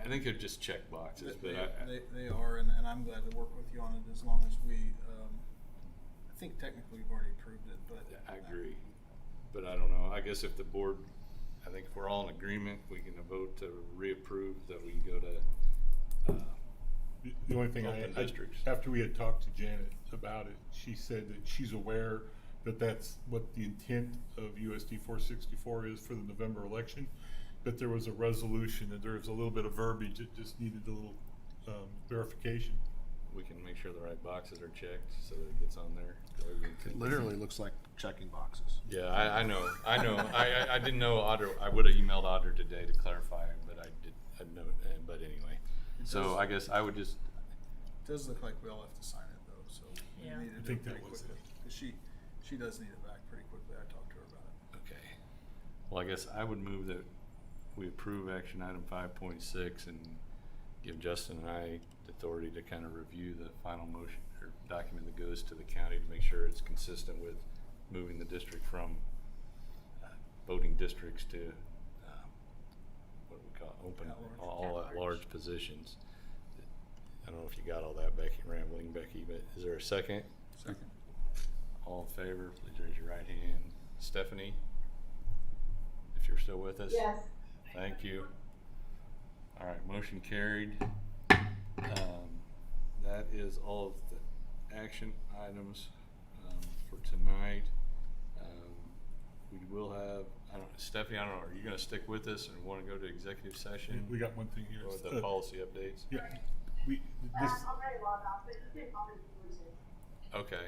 I think they're just check boxes, but They are, and I'm glad to work with you on it as long as we, I think technically we've already approved it, but. I agree. But I don't know, I guess if the board, I think if we're all in agreement, we can vote to reapprove that we go to, The only thing open districts. after we had talked to Janet about it, she said that she's aware that that's what the intent of USD 464 is for the November election, but there was a resolution and there was a little bit of verbiage that just needed a little verification. we can make sure the right boxes are checked so that it gets on there. It literally looks like checking boxes. Yeah, I know. I didn't know Audra. I would have emailed Audra today to clarify, but I So I guess I would just, It does look like we all have to sign it though, so we Yeah. need to I do think it that pretty was quickly. 'Cause she does need it back pretty quickly. I talked to her about it. okay. Well, I guess I would move that we approve action item 5.6 and give Justin and I the authority to kind of review the final motion or document that goes to the county to make sure it's consistent with moving the district from voting districts to what do we call it? Open, At-large. all At-large. at-large positions. I don't know if you got all that, Becky, rambling Becky, but is there a second? Second. All in favor, please raise your right hand. Stephanie, if you're still with us? Yes. Thank you. All right, motion carried. That is all of the action items for tonight. We will have, Stephanie, I don't know, are you gonna stick with us and wanna go to executive session? We got one thing here. Or the policy updates? Yeah, we, this, I'm ready to log off, but you can call me if you want to. Okay.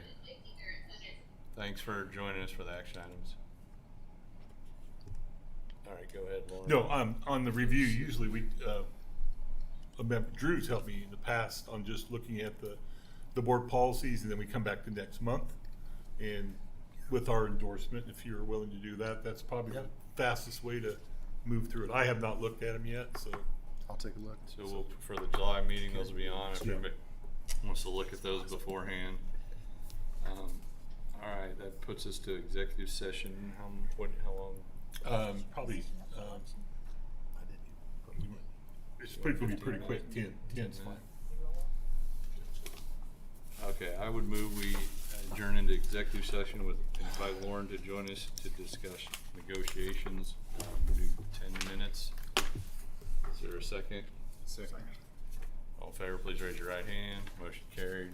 Thanks for joining us for the action items. All right, go ahead, Lauren. no, on the review, usually we, Drew's helped me in the past on just looking at the board policies, and then we come back the next month. And with our endorsement, if you're willing to do that, that's probably the fastest way to move through it. I have not looked at them yet, so. I'll take a look. So we'll, for the July meeting, those will be on, if Yeah. anybody wants to look at those beforehand. All right, that puts us to executive session. How long? Probably, it's pretty, gonna be pretty quick, 10's fine. Okay, I would move we adjourn into executive session with, invite Lauren to join us to discuss negotiations. We'll do 10 minutes. Is there a second? Second. All in favor, please raise your right hand. Motion carried.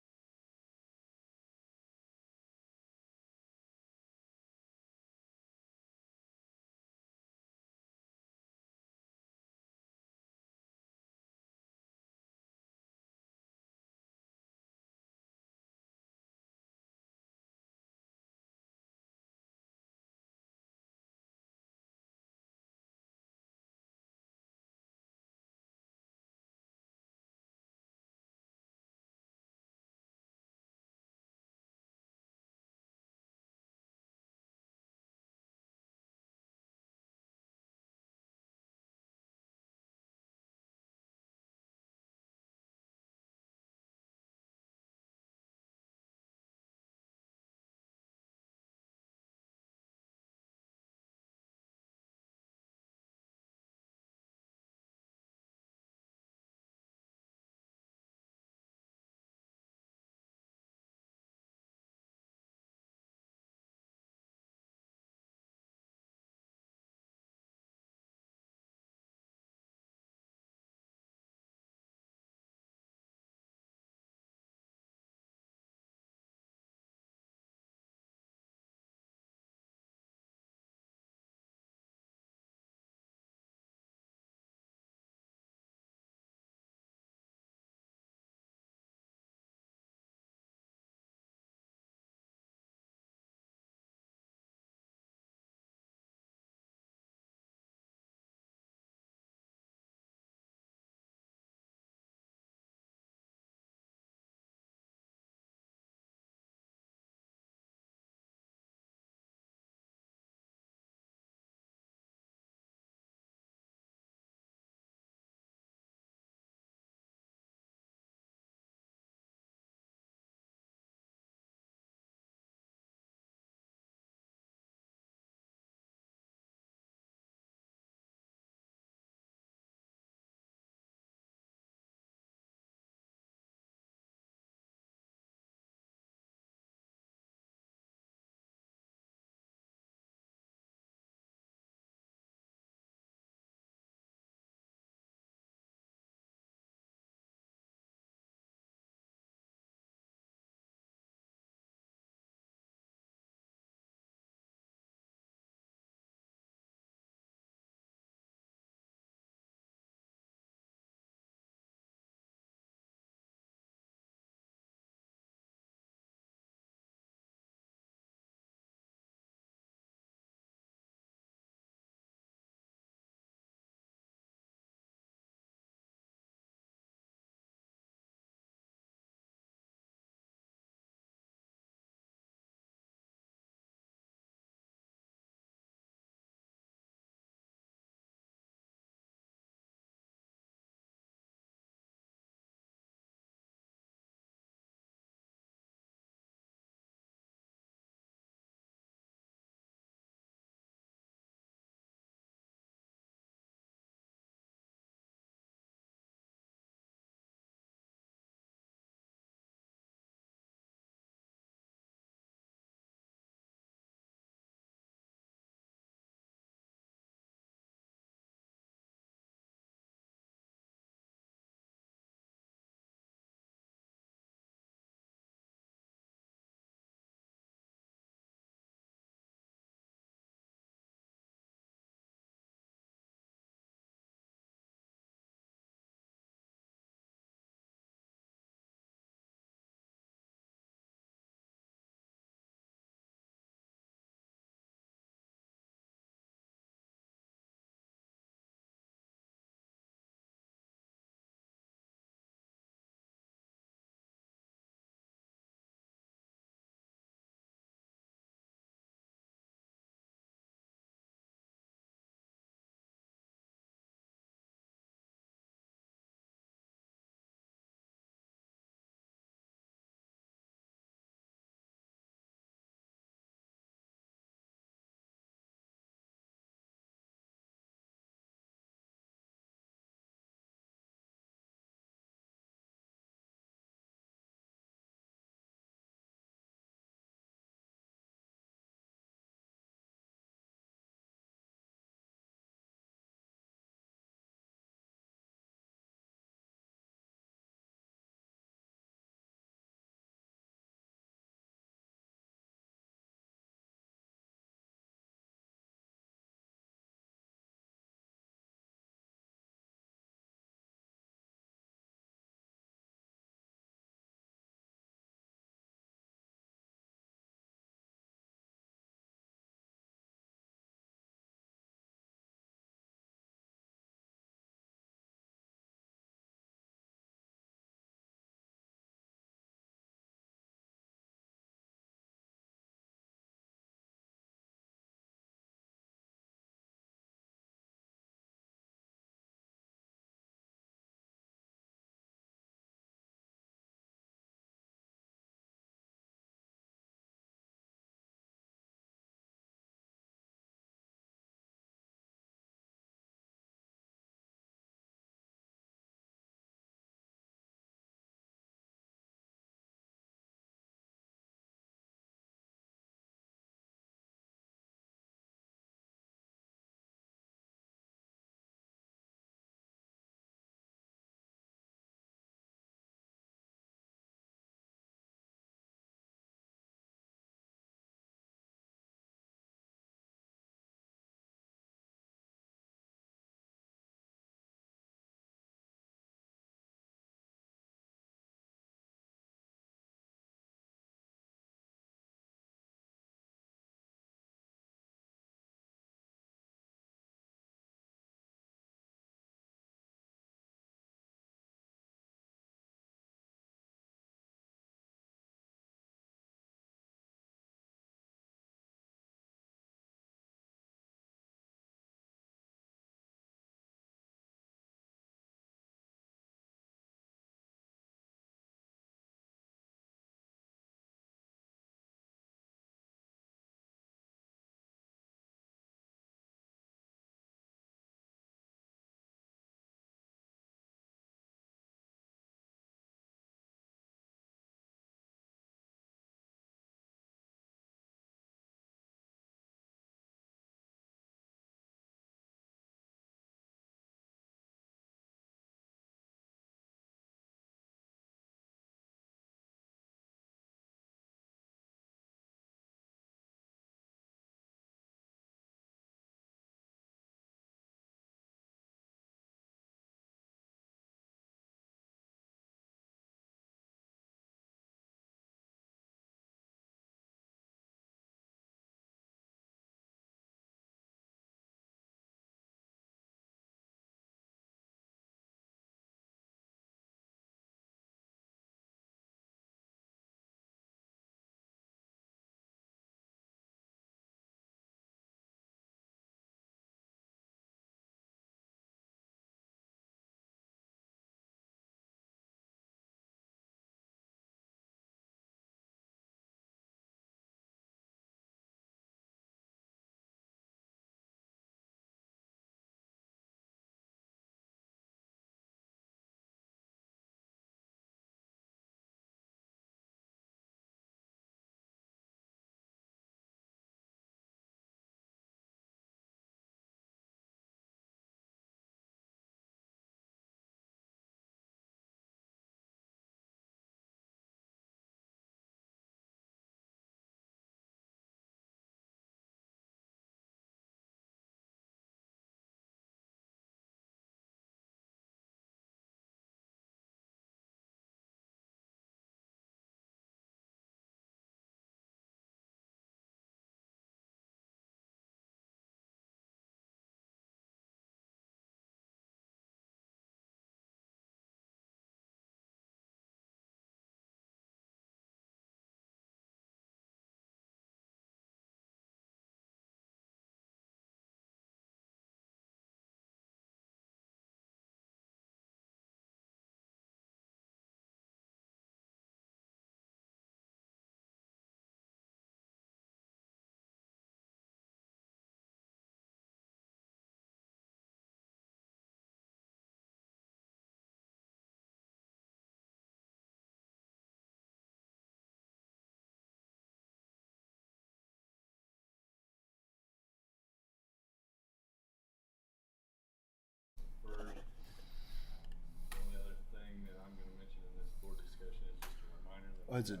Oh, is it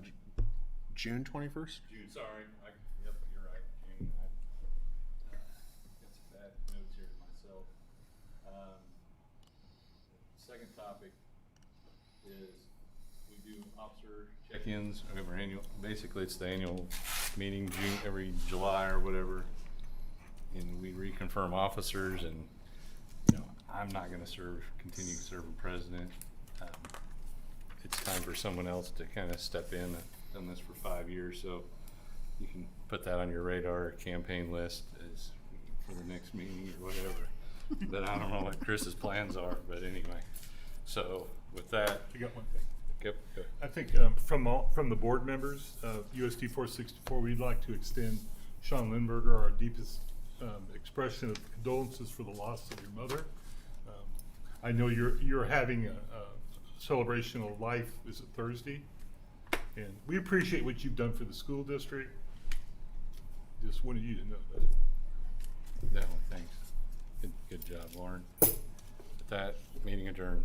June 21st? June, sorry, yep, you're right, June. I got some bad notes here myself. Second topic is we do officer check-ins over annual, basically it's the annual meeting, every July or whatever. And we reconfirm officers and, you know, I'm not gonna continue serving president. It's time for someone else to kind of step in. I've done this for 5 years, so you can put that on your radar or campaign list as for the next meeting or whatever. But I don't know what Chris's plans are, but anyway. So with that, I got one thing. yep, go. I think from the board members, USD 464, we'd like to extend Sean Lindberger our deepest expression of condolences for the loss of your mother. I know you're having a celebration of life, is it Thursday? And we appreciate what you've done for the school district. Just wanted you to know that. That one, thanks. Good job, Lauren. With that, meeting adjourned.